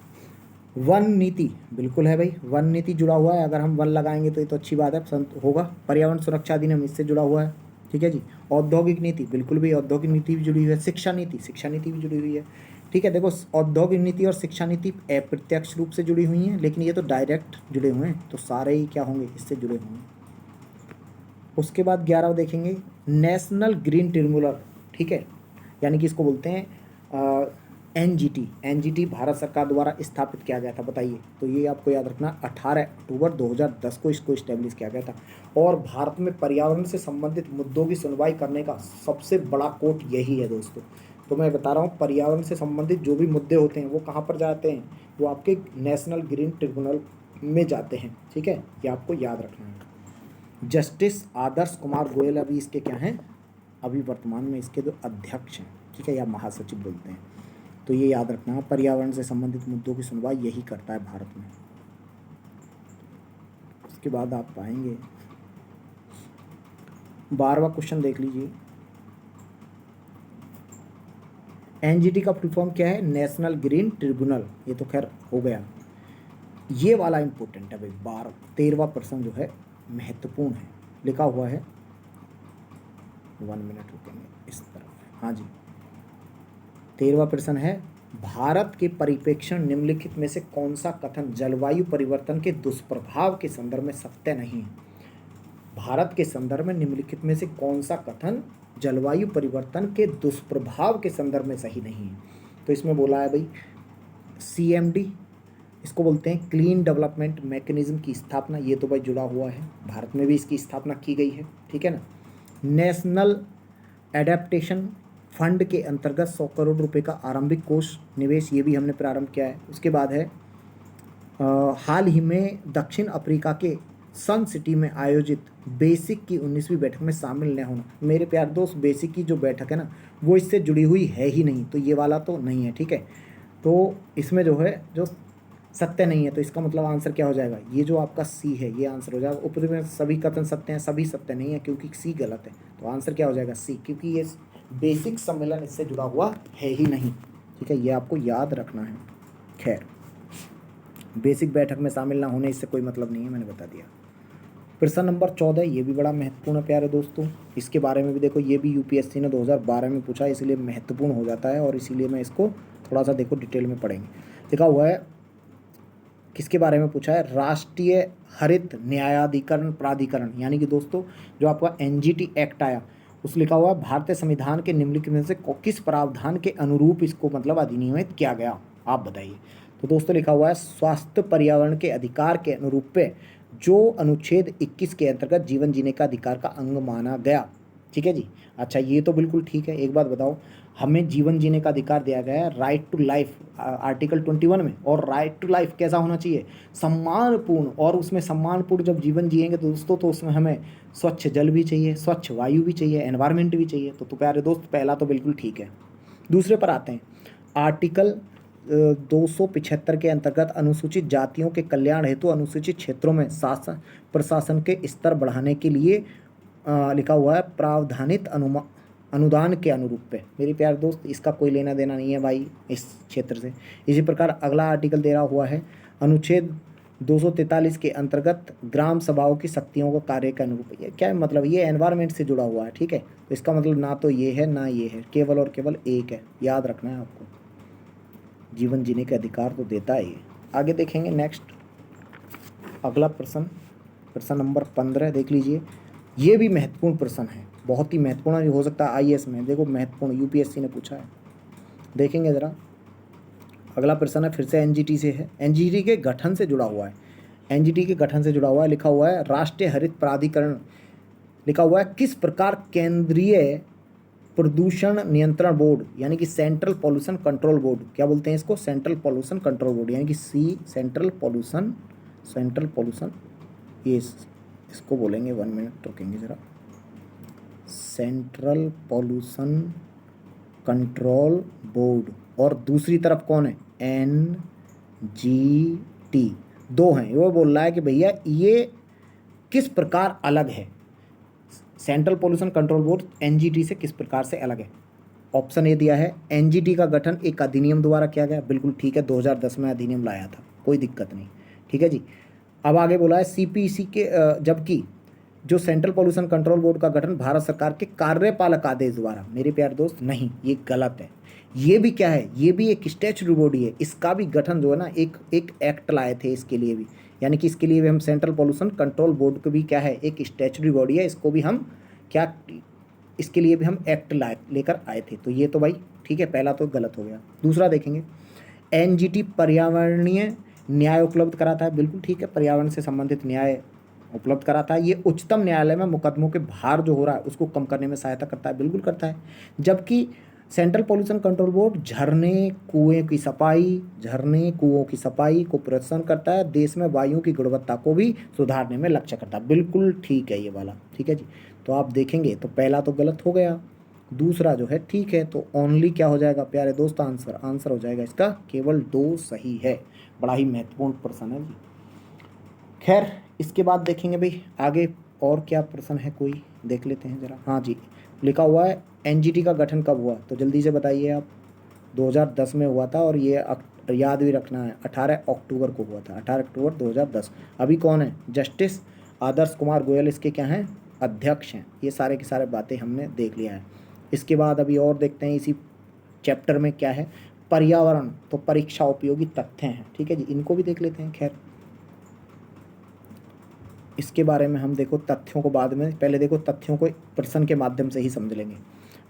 वन नीति, बिल्कुल है भाई, वन नीति जुड़ा हुआ है, अगर हम वन लगाएंगे तो ये तो अच्छी बात है, होगा। पर्यावरण सुरक्षा अधिनियम इससे जुड़ा हुआ है, ठीक है जी। औद्योगिक नीति, बिल्कुल भी औद्योगिक नीति भी जुड़ी हुई है। शिक्षा नीति भी जुड़ी हुई है, ठीक है। देखो औद्योगिक नीति और शिक्षा नीति अप्रत्यक्ष रूप से जुड़ी हुई हैं, लेकिन ये तो डायरेक्ट जुड़े हुए हैं, तो सारे ही क्या होंगे, इससे जुड़े होंगे। उसके बाद 11वां देखेंगे नेशनल ग्रीन ट्रिब्यूनल, ठीक है, यानी कि इसको बोलते हैं एनजीटी भारत सरकार द्वारा स्थापित किया गया था, बताइए। तो ये आपको याद रखना, 18 अक्टूबर 2010 को इसको इस्टेब्लिश किया गया था। और भारत में पर्यावरण से संबंधित मुद्दों की सुनवाई करने का सबसे बड़ा कोर्ट यही है दोस्तों। तो मैं बता रहा हूँ, पर्यावरण से संबंधित जो भी मुद्दे होते हैं वो कहाँ पर जाते हैं, वो आपके नेशनल ग्रीन ट्रिब्यूनल में जाते हैं, ठीक है, ये आपको याद रखना है। जस्टिस आदर्श कुमार गोयल अभी इसके क्या हैं, अभी वर्तमान में इसके जो अध्यक्ष हैं, ठीक है, या महासचिव बोलते हैं। तो ये याद रखना, पर्यावरण से संबंधित मुद्दों की सुनवाई यही करता है भारत में। उसके बाद आप पाएंगे 12वां क्वेश्चन देख लीजिए। एनजीटी का फुल फॉर्म क्या है, नेशनल ग्रीन ट्रिब्यूनल, ये तो खैर हो गया। ये वाला इंपॉर्टेंट है भाई, 13वां प्रश्न जो है महत्वपूर्ण है, लिखा हुआ है, 1 मिनट रुकेंगे इस तरफ, हाँ जी। 13वां प्रश्न है, भारत के परिप्रेक्ष्य निम्नलिखित में से कौन सा कथन जलवायु परिवर्तन के दुष्प्रभाव के संदर्भ में सत्य नहीं है? भारत के संदर्भ में निम्नलिखित में से कौन सा कथन जलवायु परिवर्तन के दुष्प्रभाव के संदर्भ में सही नहीं है? तो इसमें बोला है भाई CMD, इसको बोलते हैं क्लीन डेवलपमेंट मैकेनिज्म की स्थापना, ये तो भाई जुड़ा हुआ है, भारत में भी इसकी स्थापना की गई है, ठीक है ना। नेशनल एडेप्टेशन फंड के अंतर्गत 100 करोड़ रुपए का आरंभिक कोष निवेश, ये भी हमने प्रारंभ किया है। उसके बाद है हाल ही में दक्षिण अफ्रीका के सन सिटी में आयोजित बेसिक की 19वीं बैठक में शामिल न होना। मेरे प्यार दोस्त, बेसिक की जो बैठक है ना, वो इससे जुड़ी हुई है ही नहीं, तो ये वाला तो नहीं है, ठीक है। तो इसमें जो है, जो सत्य नहीं है, तो इसका मतलब आंसर क्या हो जाएगा, ये जो आपका सी है, ये आंसर हो जाएगा। ऊपर में सभी कथन सत्य हैं, सभी सत्य नहीं है, क्योंकि सी गलत है, तो आंसर क्या हो जाएगा, सी, क्योंकि ये बेसिक सम्मेलन इससे जुड़ा हुआ है ही नहीं, ठीक है, ये आपको याद रखना है। खैर, बेसिक बैठक में शामिल ना होने इससे कोई मतलब नहीं है, मैंने बता दिया। प्रश्न नंबर 14, ये भी बड़ा महत्वपूर्ण प्यारे दोस्तों, इसके बारे में भी देखो, ये भी यूपीएससी ने 2012 में पूछा, इसलिए महत्वपूर्ण हो जाता है, और इसीलिए मैं इसको थोड़ा सा देखो डिटेल में पढ़ेंगे। लिखा हुआ है, किसके बारे में पूछा है, राष्ट्रीय हरित न्यायाधिकरण प्राधिकरण, यानी कि दोस्तों जो आपका एनजीटी एक्ट आया, उस लिखा हुआ भारतीय संविधान के निम्नलिखित में से किस प्रावधान के अनुरूप इसको मतलब अधिनियमित किया गया, आप बताइए। तो दोस्तों लिखा हुआ है, स्वास्थ्य पर्यावरण के अधिकार के अनुरूप पे जो अनुच्छेद 21 के अंतर्गत जीवन जीने का अधिकार का अंग माना गया, ठीक है जी। अच्छा, ये तो बिल्कुल ठीक है। एक बात बताओ, हमें जीवन जीने का अधिकार दिया गया है राइट टू लाइफ, आर्टिकल 21 में, और राइट टू लाइफ कैसा होना चाहिए, सम्मानपूर्ण, और उसमें सम्मानपूर्ण जब जीवन जिएंगे दोस्तों, तो उसमें हमें स्वच्छ जल भी चाहिए, स्वच्छ वायु भी चाहिए, एनवायरनमेंट भी चाहिए। तो प्यारे दोस्त, पहला तो बिल्कुल ठीक है। दूसरे पर आते हैं, आर्टिकल 275 के अंतर्गत अनुसूचित जातियों के कल्याण हेतु अनुसूचित क्षेत्रों में शासन प्रशासन के स्तर बढ़ाने के लिए लिखा हुआ है प्रावधानित अनुदान के अनुरूप पे। मेरे प्यारे दोस्त, इसका कोई लेना देना नहीं है भाई इस क्षेत्र से। इसी प्रकार अगला आर्टिकल दे रहा हुआ है अनुच्छेद 243 के अंतर्गत ग्राम सभाओं की शक्तियों का कार्य के अनुरूप। ये क्या है मतलब, ये एनवायरनमेंट से जुड़ा हुआ है, ठीक है। तो इसका मतलब ना तो ये है ना ये है, केवल और केवल एक है, याद रखना है आपको। जीवन जीने के अधिकार तो देता है ये। आगे देखेंगे नेक्स्ट अगला प्रश्न, प्रश्न नंबर 15 देख लीजिए। ये भी महत्वपूर्ण प्रश्न है, बहुत ही महत्वपूर्ण हो सकता है आईएएस में, देखो महत्वपूर्ण, यूपीएससी ने पूछा है। देखेंगे ज़रा अगला प्रश्न है, फिर से एनजीटी से है, एनजीटी के गठन से जुड़ा हुआ है। एनजीटी के गठन से जुड़ा हुआ है, लिखा हुआ है राष्ट्रीय हरित प्राधिकरण, लिखा हुआ है किस प्रकार केंद्रीय प्रदूषण नियंत्रण बोर्ड यानी कि सेंट्रल पॉल्यूशन कंट्रोल बोर्ड, क्या बोलते हैं इसको, सेंट्रल पॉल्यूशन कंट्रोल बोर्ड यानी कि सेंट्रल पॉल्यूशन ये इसको बोलेंगे, 1 मिनट रुकेंगे ज़रा, सेंट्रल पॉल्यूशन कंट्रोल बोर्ड, और दूसरी तरफ कौन है, एनजीटी, दो हैं। वो बोल रहा है कि भैया ये किस प्रकार अलग है, central pollution control board NGT से किस प्रकार से अलग है। ऑप्शन ए दिया है, एनजीटी का गठन एक अधिनियम द्वारा किया गया, बिल्कुल ठीक है, 2010 में अधिनियम लाया था, कोई दिक्कत नहीं, ठीक है जी। अब आगे बोला है सीपीसी के, जबकि जो सेंट्रल पॉल्यूशन कंट्रोल बोर्ड का गठन भारत सरकार के कार्यपालक आदेश द्वारा। मेरे प्यारे दोस्त नहीं, ये गलत है। ये भी क्या है, ये भी एक स्टैट्यूटरी बॉडी है, इसका भी गठन जो है ना, एक एक्ट लाए थे इसके लिए भी, यानी कि इसके लिए भी हम सेंट्रल पॉल्यूशन कंट्रोल बोर्ड को भी क्या है, एक स्टैट्यूटरी बॉडी है, इसको भी हम क्या, इसके लिए भी हम एक्ट लेकर आए थे। तो ये तो भाई ठीक है, पहला तो गलत हो गया। दूसरा देखेंगे, एनजीटी पर्यावरणीय न्याय उपलब्ध कराता है, बिल्कुल ठीक है, पर्यावरण से संबंधित न्याय उपलब्ध कराता है। ये उच्चतम न्यायालय में मुकदमों के भार जो हो रहा है उसको कम करने में सहायता करता है, बिल्कुल करता है। जबकि सेंट्रल पॉल्यूशन कंट्रोल बोर्ड झरने कुओं की सफाई को प्रोत्साहन करता है, देश में वायु की गुणवत्ता को भी सुधारने में लक्ष्य करता है, बिल्कुल ठीक है ये वाला, ठीक है जी। तो आप देखेंगे तो पहला तो गलत हो गया, दूसरा जो है ठीक है, तो ओनली क्या हो जाएगा प्यारे दोस्त, आंसर हो जाएगा इसका केवल 2 सही है। बड़ा ही महत्वपूर्ण प्रश्न है जी। खैर इसके बाद देखेंगे भाई आगे और क्या प्रश्न है, कोई देख लेते हैं ज़रा। हाँ जी, लिखा हुआ है एनजीटी का गठन कब हुआ, तो जल्दी से बताइए आप। 2010 में हुआ था, और ये याद भी रखना है 18 अक्टूबर को हुआ था, 18 अक्टूबर 2010। अभी कौन है, जस्टिस आदर्श कुमार गोयल इसके क्या हैं, अध्यक्ष हैं। ये सारे की सारे बातें हमने देख लिया है। इसके बाद अभी और देखते हैं इसी चैप्टर में क्या है, पर्यावरण, तो परीक्षा उपयोगी तथ्य हैं, ठीक है जी, इनको भी देख लेते हैं। खैर इसके बारे में हम देखो तथ्यों को बाद में, पहले देखो तथ्यों को प्रश्न के माध्यम से ही समझ लेंगे।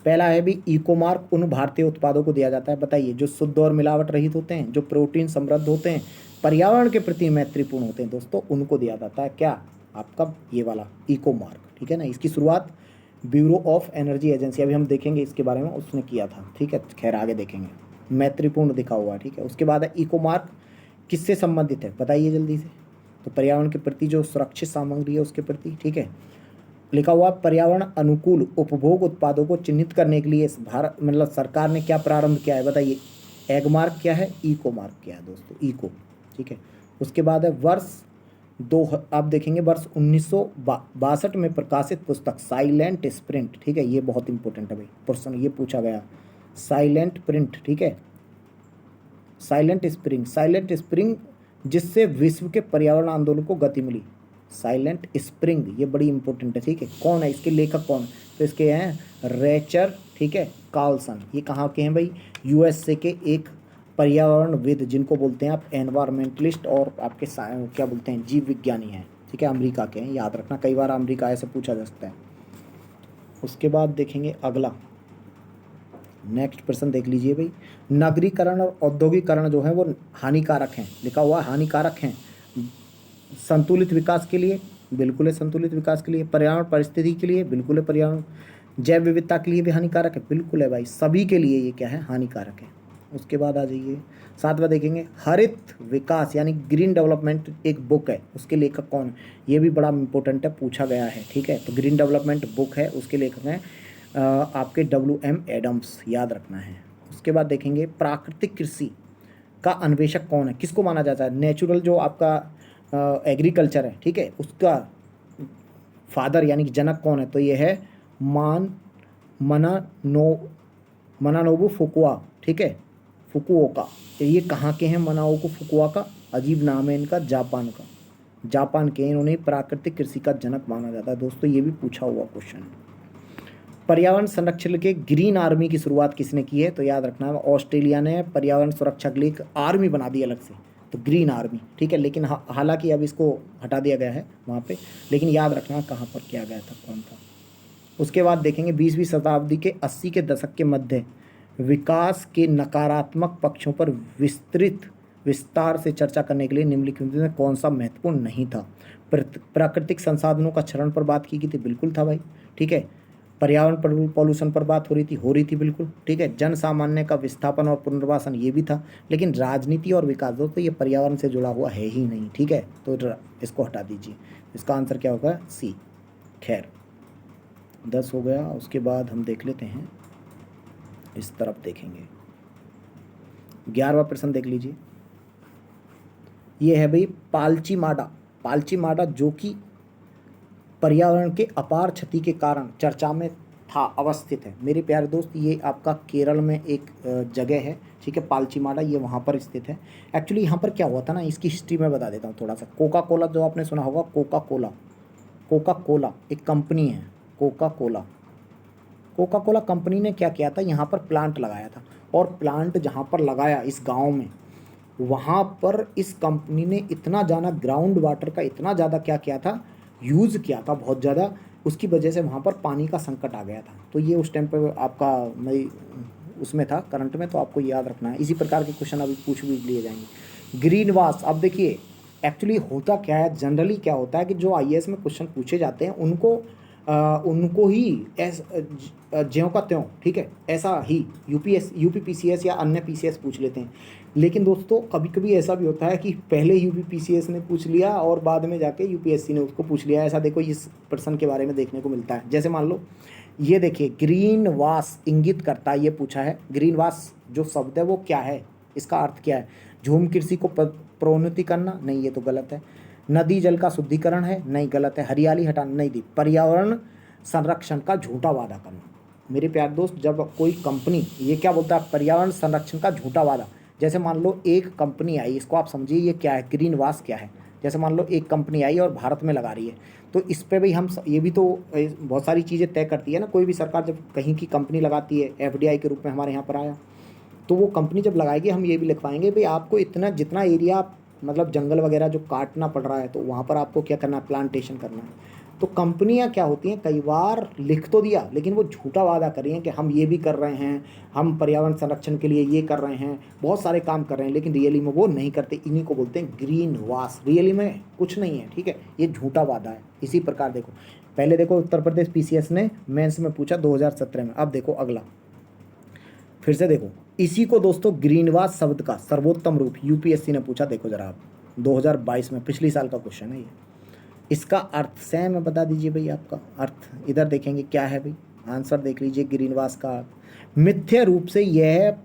पहला है भी इको मार्क उन भारतीय उत्पादों को दिया जाता है, बताइए, जो शुद्ध और मिलावट रहित होते हैं, जो प्रोटीन समृद्ध होते हैं, पर्यावरण के प्रति मैत्रीपूर्ण होते हैं दोस्तों, उनको दिया जाता है क्या, आपका ये वाला इको मार्क, ठीक है ना। इसकी शुरुआत ब्यूरो ऑफ एनर्जी एजेंसी, अभी हम देखेंगे इसके बारे में, उसने किया था, ठीक है। खैर आगे देखेंगे, मैत्रीपूर्ण दिखा हुआ है, ठीक है। उसके बाद है इको मार्क किससे संबंधित है, बताइए जल्दी से, तो पर्यावरण के प्रति जो सुरक्षित सामग्री है उसके प्रति, ठीक है। लिखा हुआ पर्यावरण अनुकूल उपभोग उत्पादों को चिन्हित करने के लिए भारत मतलब सरकार ने क्या प्रारंभ किया है, बताइए। एग मार्क क्या है, इको मार्क क्या है दोस्तों, इको, ठीक है। उसके बाद है आप देखेंगे वर्ष 1962 में प्रकाशित पुस्तक साइलेंट स्प्रिंट, ठीक है, ये बहुत इंपॉर्टेंट है भाई, प्रश्न ये पूछा गया, साइलेंट प्रिंट, ठीक है, साइलेंट स्प्रिंग जिससे विश्व के पर्यावरण आंदोलन को गति मिली, साइलेंट स्प्रिंग, ये बड़ी इंपॉर्टेंट है, ठीक है। कौन है इसके लेखक, कौन, तो इसके हैं रेचर, ठीक है, कार्लसन। ये कहाँ के हैं भाई, यूएसए के एक पर्यावरणविद, जिनको बोलते हैं आप एनवायरमेंटलिस्ट, और आपके क्या बोलते हैं, जीव विज्ञानी हैं, ठीक है, अमेरिका के हैं, याद रखना, कई बार अमेरिका ऐसे पूछा जा सकता है। उसके बाद देखेंगे अगला नेक्स्ट प्रश्न देख लीजिए भाई, नगरीकरण और औद्योगिकरण जो है वो हानिकारक हैं, लिखा हुआ हानिकारक हैं संतुलित विकास के लिए, बिल्कुल है संतुलित विकास के लिए, पर्यावरण परिस्थिति के लिए, बिल्कुल है, पर्यावरण जैव विविधता के लिए भी हानिकारक है, बिल्कुल है भाई, सभी के लिए ये क्या है, हानिकारक है। उसके बाद आ जाइए 7वां देखेंगे, हरित विकास यानी ग्रीन डेवलपमेंट एक बुक है, उसके लेखक कौन है, ये भी बड़ा इंपॉर्टेंट है, पूछा गया है, ठीक है। तो ग्रीन डेवलपमेंट बुक है, उसके लेखक हैं आपके WM एडम्स, याद रखना है। उसके बाद देखेंगे प्राकृतिक कृषि, का अन्वेषक कौन है, किसको माना जाता है? नेचुरल जो आपका एग्रीकल्चर है, ठीक है, उसका फादर यानी कि जनक कौन है? तो ये है मना नो मनानोबू फुकुआ, ठीक है, फुकुओका। तो ये कहाँ के हैं मनाओको फुकुआ का? अजीब नाम है इनका, जापान का, जापान के। इन्होंने प्राकृतिक कृषि का जनक माना जाता है दोस्तों, ये भी पूछा हुआ क्वेश्चन है। पर्यावरण संरक्षण के ग्रीन आर्मी की शुरुआत किसने की है? तो याद रखना है ऑस्ट्रेलिया ने पर्यावरण सुरक्षा के लिए एक आर्मी बना दी अलग से, तो ग्रीन आर्मी, ठीक है। लेकिन हालांकि अब इसको हटा दिया गया है वहाँ पे, लेकिन याद रखना कहाँ पर किया गया था, कौन था। उसके बाद देखेंगे 20वीं शताब्दी के 80 के दशक के मध्य विकास के नकारात्मक पक्षों पर विस्तार से चर्चा करने के लिए निम्नलिखित में कौन सा महत्वपूर्ण नहीं था? प्राकृतिक संसाधनों का क्षरण पर बात की गई थी, बिल्कुल था भाई, ठीक है। पर्यावरण पॉल्यूशन पर बात हो रही थी बिल्कुल, ठीक है। जन सामान्य का विस्थापन और पुनर्वासन ये भी था, लेकिन राजनीति और विकास दोस्तों ये पर्यावरण से जुड़ा हुआ है ही नहीं, ठीक है। तो इसको हटा दीजिए, इसका आंसर क्या होगा? सी। खैर 10 हो गया। उसके बाद हम देख लेते हैं, इस तरफ देखेंगे 11वां प्रश्न देख लीजिए। ये है भाई पालची माडा जो कि पर्यावरण के अपार क्षति के कारण चर्चा में था, अवस्थित है। मेरे प्यारे दोस्त ये आपका केरल में एक जगह है, ठीक है, पालचीमाडा, ये वहाँ पर स्थित है। एक्चुअली यहाँ पर क्या हुआ था ना, इसकी हिस्ट्री में बता देता हूँ थोड़ा सा। कोका कोला जो आपने सुना होगा, कोका कोला एक कंपनी है, कोका कोला कंपनी ने क्या किया था, यहाँ पर प्लांट लगाया था, और प्लांट जहाँ पर लगाया इस गाँव में, वहाँ पर इस कंपनी ने इतना ज़्यादा ग्राउंड वाटर का इतना ज़्यादा क्या किया था, यूज़ किया था बहुत ज़्यादा, उसकी वजह से वहाँ पर पानी का संकट आ गया था। तो ये उस टाइम पे आपका मैं उसमें था करंट में, तो आपको याद रखना है। इसी प्रकार के क्वेश्चन अभी पूछ भी लिए जाएंगे। ग्रीन वाश, अब देखिए एक्चुअली होता क्या है, जनरली क्या होता है कि जो आईएएस में क्वेश्चन पूछे जाते हैं उनको ही ज्यों का त्यों, ठीक है, ऐसा ही यूपी पीसीएस या अन्य पीसीएस पूछ लेते हैं। लेकिन दोस्तों कभी कभी ऐसा भी होता है कि पहले यूपी पीसीएस ने पूछ लिया और बाद में जाके यूपीएससी ने उसको पूछ लिया। ऐसा देखो इस प्रश्न के बारे में देखने को मिलता है। जैसे मान लो ये देखिए, ग्रीन वाश इंगित करता है, ये पूछा है ग्रीन वाश जो शब्द है वो क्या है, इसका अर्थ क्या है? झूम कृषि को प्रोन्नति करना, नहीं ये तो गलत है। नदी जल का शुद्धिकरण है, नहीं गलत है। हरियाली हटाना, नहीं दी। पर्यावरण संरक्षण का झूठा वादा करना। मेरे प्यार दोस्त जब कोई कंपनी ये क्या बोलता है, पर्यावरण संरक्षण का झूठा वादा। जैसे मान लो एक कंपनी आई, इसको आप समझिए ये क्या है, ग्रीन वाश क्या है। जैसे मान लो एक कंपनी आई और भारत में लगा रही है, तो इस पे भी हम ये भी तो बहुत सारी चीज़ें तय करती है ना। कोई भी सरकार जब कहीं की कंपनी लगाती है, एफडीआई के रूप में हमारे यहाँ पर आया, तो वो कंपनी जब लगाएगी हम ये भी लिखवाएंगे भाई आपको इतना जितना एरिया मतलब जंगल वगैरह जो काटना पड़ रहा है, तो वहाँ पर आपको क्या करना है, प्लांटेशन करना है। तो कंपनियां क्या होती हैं, कई बार लिख तो दिया लेकिन वो झूठा वादा कर रही हैं कि हम ये भी कर रहे हैं, हम पर्यावरण संरक्षण के लिए ये कर रहे हैं, बहुत सारे काम कर रहे हैं, लेकिन रियली में वो नहीं करते। इन्हीं को बोलते हैं ग्रीन वाश। रियली में कुछ नहीं है, ठीक है, ये झूठा वादा है। इसी प्रकार देखो, पहले देखो उत्तर प्रदेश पीसीएस ने मेंस में पूछा 2017 में। अब देखो अगला, फिर से देखो इसी को दोस्तों, ग्रीन वाश शब्द का सर्वोत्तम रूप यूपीएससी ने पूछा। देखो जरा आप 2022 में, पिछली साल का क्वेश्चन है ये। इसका अर्थ सेम है, बता दीजिए भाई आपका अर्थ। इधर देखेंगे क्या है भाई, आंसर देख लीजिए। ग्रीन वाश का अर्थ मिथ्या रूप से यह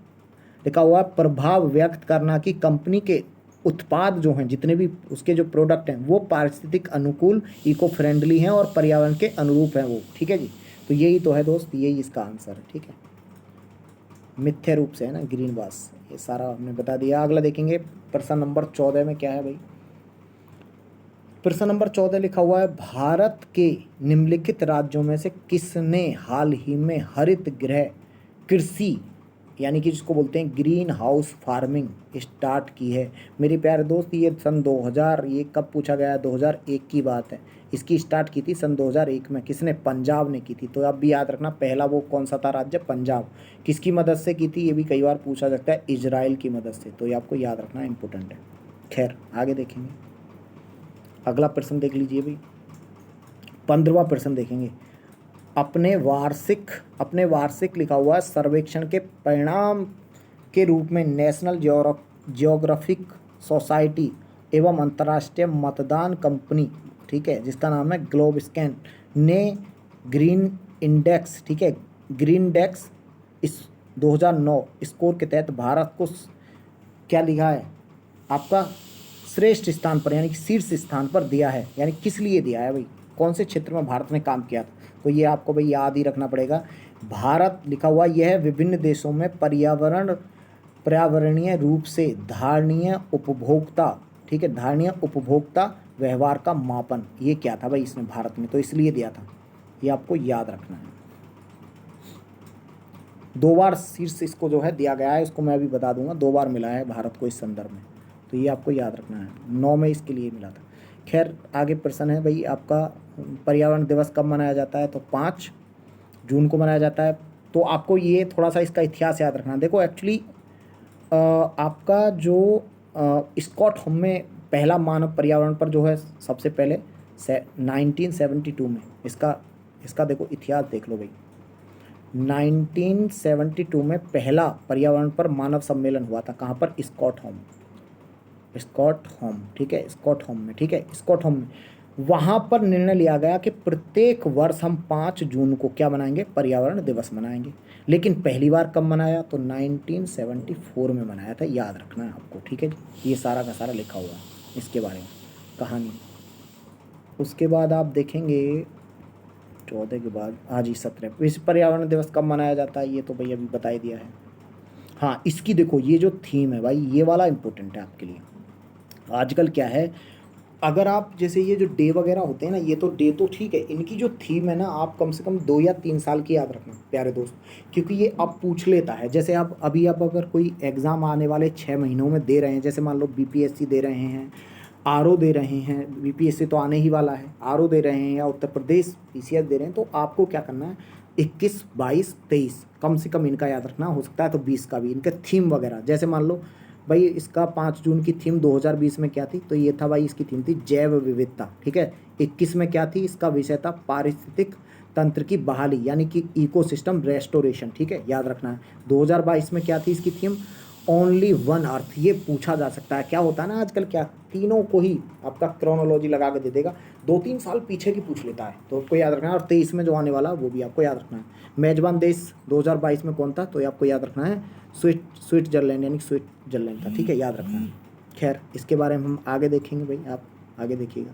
लिखा हुआ प्रभाव व्यक्त करना कि कंपनी के उत्पाद जो हैं, जितने भी उसके जो प्रोडक्ट हैं, वो पारिस्थितिक अनुकूल, इको फ्रेंडली हैं और पर्यावरण के अनुरूप हैं वो, ठीक है जी। तो यही तो है दोस्त, यही इसका आंसर है, ठीक है। मिथ्या रूप से है ना ग्रीन वाश, ये सारा हमने बता दिया। अगला देखेंगे प्रश्न नंबर 14 में क्या है भाई। प्रश्न नंबर 14 लिखा हुआ है, भारत के निम्नलिखित राज्यों में से किसने हाल ही में हरित गृह कृषि यानी कि जिसको बोलते हैं ग्रीन हाउस फार्मिंग स्टार्ट की है? मेरे प्यारे दोस्त ये सन 2000, ये कब पूछा गया है, 2001 की बात है। इसकी स्टार्ट की थी सन 2001 में। किसने? पंजाब ने की थी। तो अब भी याद रखना पहला वो कौन सा था राज्य, पंजाब। किसकी मदद से की थी, ये भी कई बार पूछा जाता है, इजराइल की मदद से। तो ये आपको याद रखना इंपॉर्टेंट है। खैर आगे देखेंगे, अगला प्रश्न देख लीजिए भाई, 15वां प्रश्न देखेंगे। अपने वार्षिक लिखा हुआ है सर्वेक्षण के परिणाम के रूप में नेशनल जियोग्राफिक सोसाइटी एवं अंतर्राष्ट्रीय मतदान कंपनी, ठीक है, जिसका नाम है ग्लोब स्कैन, ने ग्रीन इंडेक्स, ठीक है, ग्रीन इंडेक्स इस 2009 स्कोर के तहत भारत को क्या लिखा है आपका श्रेष्ठ स्थान पर यानी कि शीर्ष स्थान पर दिया है, यानी किस लिए दिया है भाई, कौन से क्षेत्र में भारत ने काम किया था। तो ये आपको भाई याद ही रखना पड़ेगा। भारत लिखा हुआ यह विभिन्न देशों में पर्यावरणीय रूप से धारणीय उपभोक्ता, ठीक है, धारणीय उपभोक्ता व्यवहार का मापन, ये क्या था भाई इसने भारत में, तो इसलिए दिया था, ये आपको याद रखना है। 2 बार शीर्ष इसको जो है दिया गया है, इसको मैं अभी बता दूंगा, 2 बार मिला है भारत को इस संदर्भ में, तो ये आपको याद रखना है। 9 में इसके लिए मिला था। खैर आगे प्रश्न है भाई आपका, पर्यावरण दिवस कब मनाया जाता है, तो 5 जून को मनाया जाता है। तो आपको ये थोड़ा सा इसका इतिहास याद रखना। देखो एक्चुअली आपका जो स्कॉट होम में पहला मानव पर्यावरण पर जो है सबसे पहले 1972 में, इसका देखो इतिहास देख लो भाई। 1972 में पहला पर्यावरण पर मानव सम्मेलन हुआ था, कहाँ पर, स्कॉट होम, ठीक है, स्कॉट होम में, ठीक है, स्कॉट होम में। वहाँ पर निर्णय लिया गया कि प्रत्येक वर्ष हम 5 जून को क्या मनाएंगे, पर्यावरण दिवस मनाएंगे। लेकिन पहली बार कब मनाया, तो 1974 में मनाया था, याद रखना है आपको, ठीक है। ये सारा का सारा लिखा हुआ है इसके बारे में कहानी। उसके बाद आप देखेंगे 14 के बाद, आज ही 17, विश्व पर्यावरण दिवस कब मनाया जाता है, ये तो भाई अभी बता ही दिया है। हाँ इसकी देखो ये जो थीम है भाई, ये वाला इंपॉर्टेंट है आपके लिए। आजकल क्या है, अगर आप जैसे ये जो डे वगैरह होते हैं ना, ये तो डे तो ठीक है, इनकी जो थीम है ना, आप कम से कम 2 या 3 साल की याद रखना प्यारे दोस्त, क्योंकि ये अब पूछ लेता है। जैसे आप अभी आप अगर कोई एग्ज़ाम आने वाले 6 महीनों में दे रहे हैं, जैसे मान लो बीपीएससी दे रहे हैं, आरओ दे रहे हैं, बीपीएससी तो आने ही वाला है, आरओ दे रहे हैं, या उत्तर प्रदेश पीसीएस दे रहे हैं, तो आपको क्या करना है, 21, 22, 23 कम से कम इनका याद रखना, हो सकता है तो 20 का भी, इनका थीम वगैरह। जैसे मान लो भाई इसका 5 जून की थीम 2020 में क्या थी, तो ये था भाई इसकी थीम थी जैव विविधता, ठीक है। 21 में क्या थी, इसका विषय था पारिस्थितिक तंत्र की बहाली, यानी कि इकोसिस्टम रेस्टोरेशन, ठीक है, याद रखना है। 2022 में क्या थी इसकी थीम, ओनली वन अर्थ। ये पूछा जा सकता है, क्या होता है ना आजकल, क्या तीनों को ही आपका क्रोनोलॉजी लगा के दे देगा, 2-3 साल पीछे की पूछ लेता है, तो आपको याद रखना है। और 23 में जो आने वाला वो भी आपको याद रखना है। मेजबान देश 2022 में कौन था, तो ये आपको याद रखना है, स्विट्जरलैंड, यानी स्विट्जरलैंड था, ठीक है, याद रखना है। खैर इसके बारे में हम आगे देखेंगे भाई, आप आगे देखिएगा।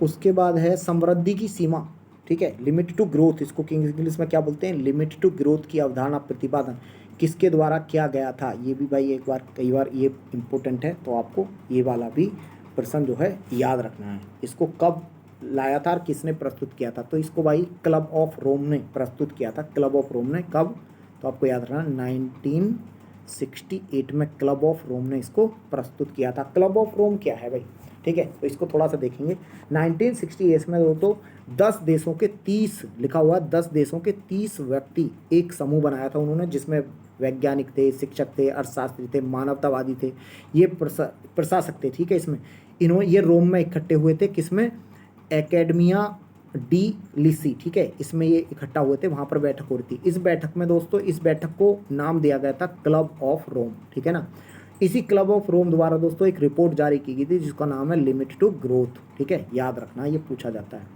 उसके बाद है समृद्धि की सीमा, ठीक है, लिमिट टू ग्रोथ, इसको इंग्लिश में क्या बोलते हैं, लिमिट टू ग्रोथ की अवधारणा प्रतिपादन किसके द्वारा किया गया था, ये भी भाई एक बार कई बार ये इम्पोर्टेंट है, तो आपको ये वाला भी प्रश्न जो है याद रखना है। इसको कब लाया था और किसने प्रस्तुत किया था, तो इसको भाई क्लब ऑफ रोम ने प्रस्तुत किया था। क्लब ऑफ रोम ने कब, तो आपको याद रखना 1968 में क्लब ऑफ रोम ने इसको प्रस्तुत किया था। क्लब ऑफ रोम क्या है भाई, ठीक है, तो इसको थोड़ा सा देखेंगे। 1968 में तो 10 देशों के 30 लिखा हुआ, 10 देशों के 30 व्यक्ति एक समूह बनाया था उन्होंने, जिसमें वैज्ञानिक थे, शिक्षक थे, अर्थशास्त्री थे, मानवतावादी थे, ये प्रशासक थे, ठीक है। इसमें इन्होंने ये रोम में इकट्ठे हुए थे, किसमें, एकेडमिया डी लिसी, ठीक है, इसमें ये इकट्ठा हुए थे, वहाँ पर बैठक हो रही थी। इस बैठक में दोस्तों, इस बैठक को नाम दिया गया था क्लब ऑफ रोम, ठीक है ना। इसी क्लब ऑफ रोम द्वारा दोस्तों एक रिपोर्ट जारी की गई थी, जिसका नाम है लिमिट टू ग्रोथ, ठीक है, याद रखना, ये पूछा जाता है।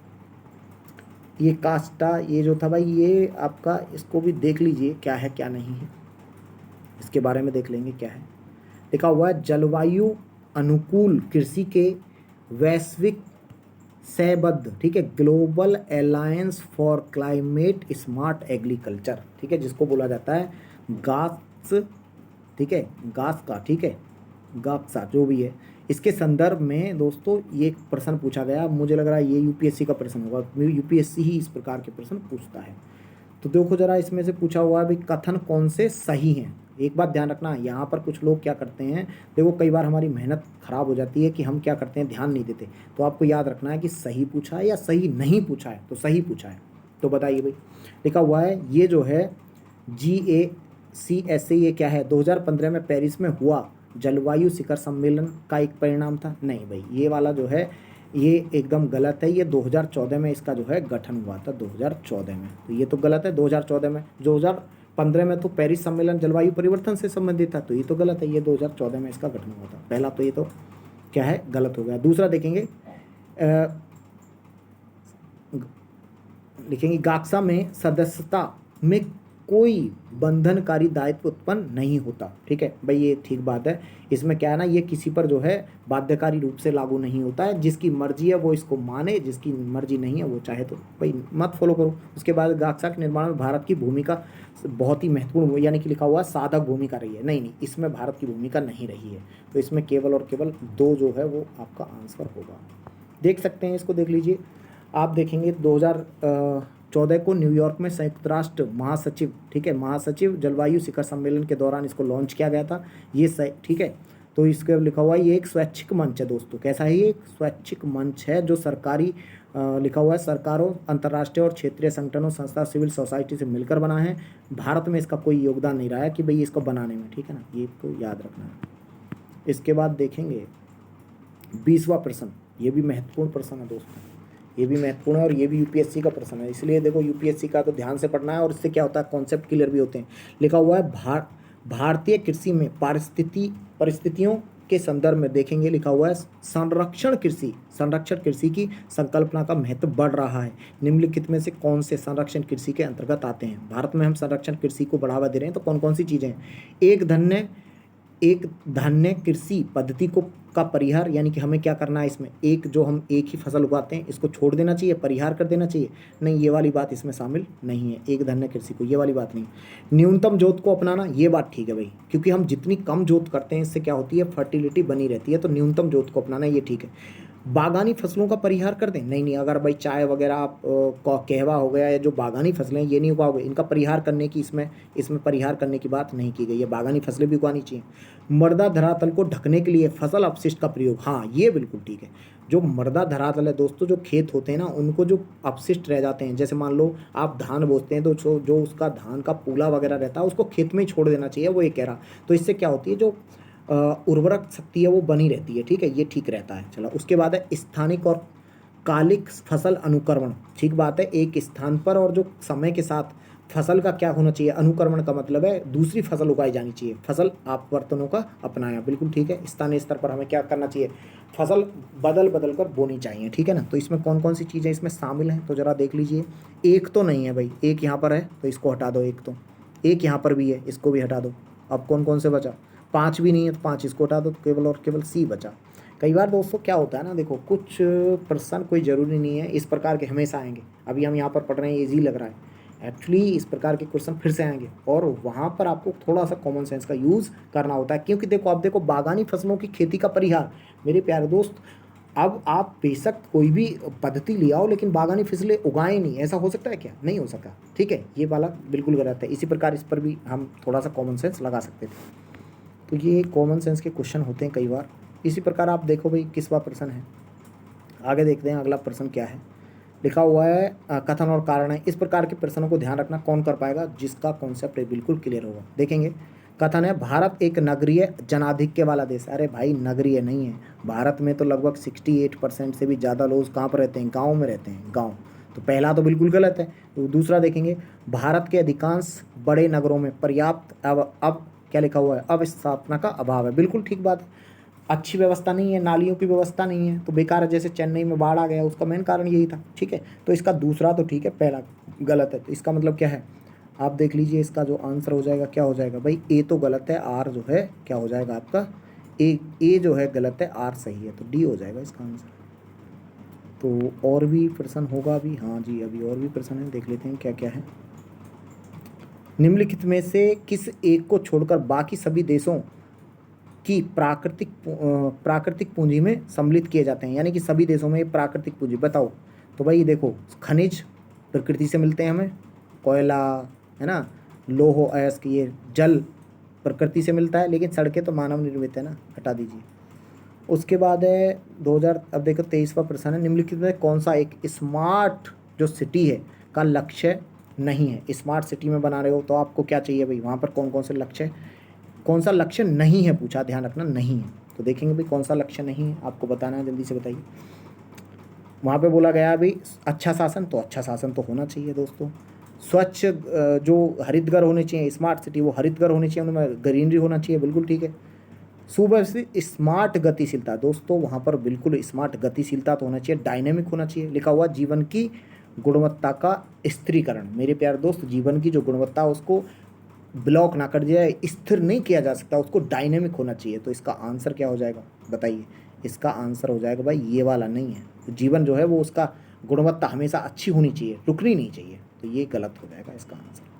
ये कास्टा, ये जो था भाई, ये आपका, इसको भी देख लीजिए क्या है क्या नहीं है, इसके बारे में देख लेंगे क्या है। लिखा हुआ है जलवायु अनुकूल कृषि के वैश्विक सहबद्ध, ठीक है, global alliance for climate smart agriculture, ठीक है, जिसको बोला जाता है गास, ठीक है, गास का, ठीक है, गाक्सा जो भी है। इसके संदर्भ में दोस्तों ये एक प्रश्न पूछा गया, मुझे लग रहा है ये यूपीएससी का प्रश्न होगा, यूपीएससी ही इस प्रकार के प्रश्न पूछता है। तो देखो जरा, इसमें से पूछा हुआ है भाई कथन कौन से सही हैं। एक बात ध्यान रखना, यहाँ पर कुछ लोग क्या करते हैं, देखो कई बार हमारी मेहनत खराब हो जाती है कि हम क्या करते हैं, ध्यान नहीं देते। तो आपको याद रखना है कि सही पूछा है या सही नहीं पूछा है, तो सही पूछा है तो बताइए भाई। लिखा हुआ है ये जो है GACSA, ये क्या है, 2015 में पेरिस में हुआ जलवायु शिखर सम्मेलन का एक परिणाम था। नहीं भाई, ये वाला जो है ये एकदम गलत है। ये 2014 में इसका जो है गठन हुआ था, 2014 में, तो ये तो गलत है। 2014 में, 2015 में तो पेरिस सम्मेलन जलवायु परिवर्तन से संबंधित था, तो ये तो गलत है। ये 2014 में इसका गठन हुआ था। पहला तो ये तो क्या है, गलत हो गया। दूसरा देखेंगे, लिखेंगे गाक्सा में सदस्यता में कोई बंधनकारी दायित्व उत्पन्न नहीं होता। ठीक है भाई, ये ठीक बात है। इसमें क्या है ना, ये किसी पर जो है बाध्यकारी रूप से लागू नहीं होता है। जिसकी मर्जी है वो इसको माने, जिसकी मर्जी नहीं है वो चाहे तो भाई मत फॉलो करो। उसके बाद गाक्सा के निर्माण में भारत की भूमिका बहुत ही महत्वपूर्ण, यानी कि लिखा हुआ साधक भूमिका रही है। नहीं नहीं, इसमें भारत की भूमिका नहीं रही है। तो इसमें केवल और केवल 2 जो है वो आपका आंसर होगा। देख सकते हैं, इसको देख लीजिए। आप देखेंगे 2014 को न्यूयॉर्क में संयुक्त राष्ट्र महासचिव, ठीक है, महासचिव जलवायु शिखर सम्मेलन के दौरान इसको लॉन्च किया गया था। ये ठीक है, तो इसके लिखा हुआ है ये एक स्वैच्छिक मंच है दोस्तों। कैसा है ये? एक स्वैच्छिक मंच है जो सरकारी लिखा हुआ है सरकारों, अंतर्राष्ट्रीय और क्षेत्रीय संगठनों, संस्था, सिविल सोसाइटी से मिलकर बना है। भारत में इसका कोई योगदान नहीं रहा है कि भाई इसको बनाने में, ठीक है ना, ये तो याद रखना है। इसके बाद देखेंगे 20वां प्रश्न। ये भी महत्वपूर्ण प्रश्न है दोस्तों, ये भी महत्वपूर्ण है और ये भी यूपीएससी का प्रश्न है। इसलिए देखो यूपीएससी का तो ध्यान से पढ़ना है और इससे क्या होता है, कॉन्सेप्ट क्लियर भी होते हैं। लिखा हुआ है भारतीय कृषि में परिस्थितियों के संदर्भ में देखेंगे, लिखा हुआ है संरक्षण कृषि की संकल्पना का महत्व बढ़ रहा है। निम्नलिखित में से कौन से संरक्षण कृषि के अंतर्गत आते हैं? भारत में हम संरक्षण कृषि को बढ़ावा दे रहे हैं, तो कौन कौन सी चीज़ें हैं? एक धान्य कृषि पद्धति का परिहार, यानी कि हमें क्या करना है इसमें, हम एक ही फसल उगाते हैं इसको छोड़ देना चाहिए, परिहार कर देना चाहिए? नहीं, ये वाली बात इसमें शामिल नहीं है। एक धान्य कृषि को, ये वाली बात नहीं। न्यूनतम जोत को अपनाना, ये बात ठीक है भाई, क्योंकि हम जितनी कम जोत करते हैं इससे क्या होती है, फर्टिलिटी बनी रहती है। तो न्यूनतम जोत को अपनाना, ये ठीक है। बागानी फसलों का परिहार कर दें? नहीं, अगर भाई चाय वगैरह आप कहवा हो गया या जो बागानी फसलें ये नहीं उगाओगे, इनका परिहार करने की इसमें परिहार करने की बात नहीं की गई है। बागानी फसलें भी उगानी चाहिए। मृदा धरातल को ढकने के लिए फसल अपशिष्ट का प्रयोग, हाँ ये बिल्कुल ठीक है। जो मृदा धरातल है दोस्तों, जो खेत होते हैं ना, उनको जो अपशिष्ट रह जाते हैं, जैसे मान लो आप धान बोते हैं तो जो उसका धान का पूला वगैरह रहता है उसको खेत में ही छोड़ देना चाहिए, वो ये कह रहा। तो इससे क्या होती है, जो उर्वरक शक्ति है वो बनी रहती है। ठीक है, ये ठीक रहता है। चलो, उसके बाद है स्थानिक और कालिक फसल अनुकरण। ठीक बात है, एक स्थान पर और जो समय के साथ फसल का क्या होना चाहिए, अनुकरण का मतलब है दूसरी फसल उगाई जानी चाहिए, फसल अपवर्तनों का अपनाया, बिल्कुल ठीक है। स्थानीय स्तर पर हमें क्या करना चाहिए, फसल बदल कर बोनी चाहिए, ठीक है ना। तो इसमें कौन कौन सी चीज़ें इसमें शामिल हैं, तो ज़रा देख लीजिए। एक तो नहीं है भाई, एक यहाँ पर है तो इसको हटा दो, एक यहाँ पर भी है, इसको भी हटा दो। अब कौन कौन से बचा, 5 भी नहीं है तो 5 इसको हटा दो, तो केवल और केवल सी बचा। कई बार दोस्तों क्या होता है ना, देखो कुछ प्रश्न कोई ज़रूरी नहीं है इस प्रकार के हमेशा आएंगे। अभी हम यहाँ पर पढ़ रहे हैं, ईजी लग रहा है, एक्चुअली इस प्रकार के क्वेश्चन फिर से आएंगे और वहाँ पर आपको थोड़ा सा कॉमन सेंस का यूज़ करना होता है। क्योंकि देखो, आप देखो बागानी फसलों की खेती का परिहार, मेरे प्यारे दोस्त, अब आप बेशक कोई भी पद्धति ले आओ लेकिन बागानी फसलें उगाएं नहीं, ऐसा हो सकता है क्या? नहीं हो सकता, ठीक है। ये वाला बिल्कुल गलत है। इसी प्रकार इस पर भी हम थोड़ा सा कॉमन सेंस लगा सकते थे। तो ये कॉमन सेंस के क्वेश्चन होते हैं कई बार। इसी प्रकार आप देखो भाई किसवा प्रश्न है, आगे देखते हैं अगला प्रश्न क्या है। लिखा हुआ है कथन और कारण है। इस प्रकार के प्रश्नों को ध्यान रखना, कौन कर पाएगा, जिसका कॉन्सेप्ट बिल्कुल क्लियर होगा। देखेंगे, कथन है भारत एक नगरीय जनाधिक्य वाला देश। अरे भाई नगरीय नहीं है, भारत में तो लगभग 68% से भी ज़्यादा लोग कहाँ पर रहते हैं, गाँव में रहते हैं, गाँव। तो पहला तो बिल्कुल गलत है। तो दूसरा देखेंगे, भारत के अधिकांश बड़े नगरों में पर्याप्त अब क्या लिखा हुआ है, अवस्थापना का अभाव है, बिल्कुल ठीक बात है। अच्छी व्यवस्था नहीं है, नालियों की व्यवस्था नहीं है तो बेकार है। जैसे चेन्नई में बाढ़ आ गया, उसका मेन कारण यही था, ठीक है। तो इसका दूसरा तो ठीक है, पहला गलत है। तो इसका मतलब क्या है, आप देख लीजिए, इसका जो आंसर हो जाएगा क्या हो जाएगा भाई, ए तो गलत है, आर जो है क्या हो जाएगा आपका, ए जो है गलत है, आर सही है, तो डी हो जाएगा इसका आंसर। तो और भी प्रश्न होगा अभी, हाँ जी अभी और भी प्रश्न है, देख लेते हैं क्या क्या है। निम्नलिखित में से किस एक को छोड़कर बाकी सभी देशों की प्राकृतिक पूंजी में सम्मिलित किए जाते हैं, यानी कि सभी देशों में प्राकृतिक पूंजी, बताओ। तो भाई देखो, खनिज प्रकृति से मिलते हैं हमें, कोयला है ना, लोह अयस्क, ये जल प्रकृति से मिलता है, लेकिन सड़कें तो मानव निर्मित है ना, हटा दीजिए। उसके बाद है 2000, अब देखो 23वां प्रश्न है, निम्नलिखित में कौन सा एक स्मार्ट जो सिटी है का लक्ष्य नहीं है। स्मार्ट सिटी में बना रहे हो तो आपको क्या चाहिए भाई, वहाँ पर कौन कौन से लक्ष्य, कौन सा लक्ष्य नहीं है पूछा, ध्यान रखना, नहीं है। तो देखेंगे भाई कौन सा लक्ष्य नहीं है, आपको बताना है, जल्दी से बताइए। वहाँ पे बोला गया भाई अच्छा शासन, तो अच्छा शासन तो होना चाहिए दोस्तों। स्वच्छ जो हरितघर होने चाहिए, स्मार्ट सिटी वो हरितघर होने चाहिए, उनमें ग्रीनरी होना चाहिए, बिल्कुल ठीक है। सुव्यवस्थित स्मार्ट गतिशीलता, दोस्तों वहाँ पर बिल्कुल स्मार्ट गतिशीलता तो होना चाहिए, डायनेमिक होना चाहिए। लिखा हुआ जीवन की गुणवत्ता का स्थिरीकरण। मेरे प्यारे दोस्त, जीवन की जो गुणवत्ता है उसको ब्लॉक ना कर दिया जाए, स्थिर नहीं किया जा सकता, उसको डायनेमिक होना चाहिए। तो इसका आंसर क्या हो जाएगा बताइए? इसका आंसर हो जाएगा भाई ये वाला नहीं है। तो जीवन जो है वो उसका गुणवत्ता हमेशा अच्छी होनी चाहिए, रुकनी नहीं चाहिए। तो ये गलत हो जाएगा इसका आंसर।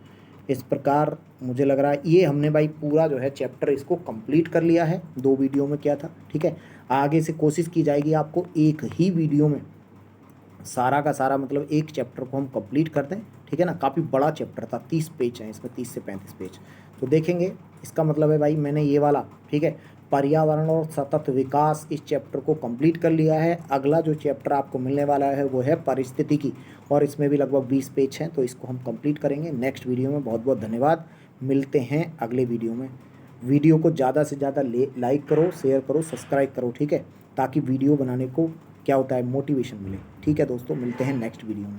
इस प्रकार मुझे लग रहा है ये हमने भाई पूरा जो है चैप्टर इसको कंप्लीट कर लिया है। 2 वीडियो में किया था, ठीक है। आगे से कोशिश की जाएगी आपको एक ही वीडियो में सारा का सारा मतलब एक चैप्टर को हम कंप्लीट कर दें, ठीक है ना। काफ़ी बड़ा चैप्टर था, 30 पेज हैं इसमें, 30 से 35 पेज। तो देखेंगे, इसका मतलब है भाई मैंने ये वाला, ठीक है, पर्यावरण और सतत विकास, इस चैप्टर को कंप्लीट कर लिया है। अगला जो चैप्टर आपको मिलने वाला है वो है पारिस्थितिकी, और इसमें भी लगभग 20 पेज हैं। तो इसको हम कंप्लीट करेंगे नेक्स्ट वीडियो में। बहुत बहुत धन्यवाद, मिलते हैं अगले वीडियो में। वीडियो को ज़्यादा से ज़्यादा लाइक करो, शेयर करो, सब्सक्राइब करो, ठीक है, ताकि वीडियो बनाने को क्या होता है, मोटिवेशन मिले। ठीक है दोस्तों, मिलते हैं नेक्स्ट वीडियो में।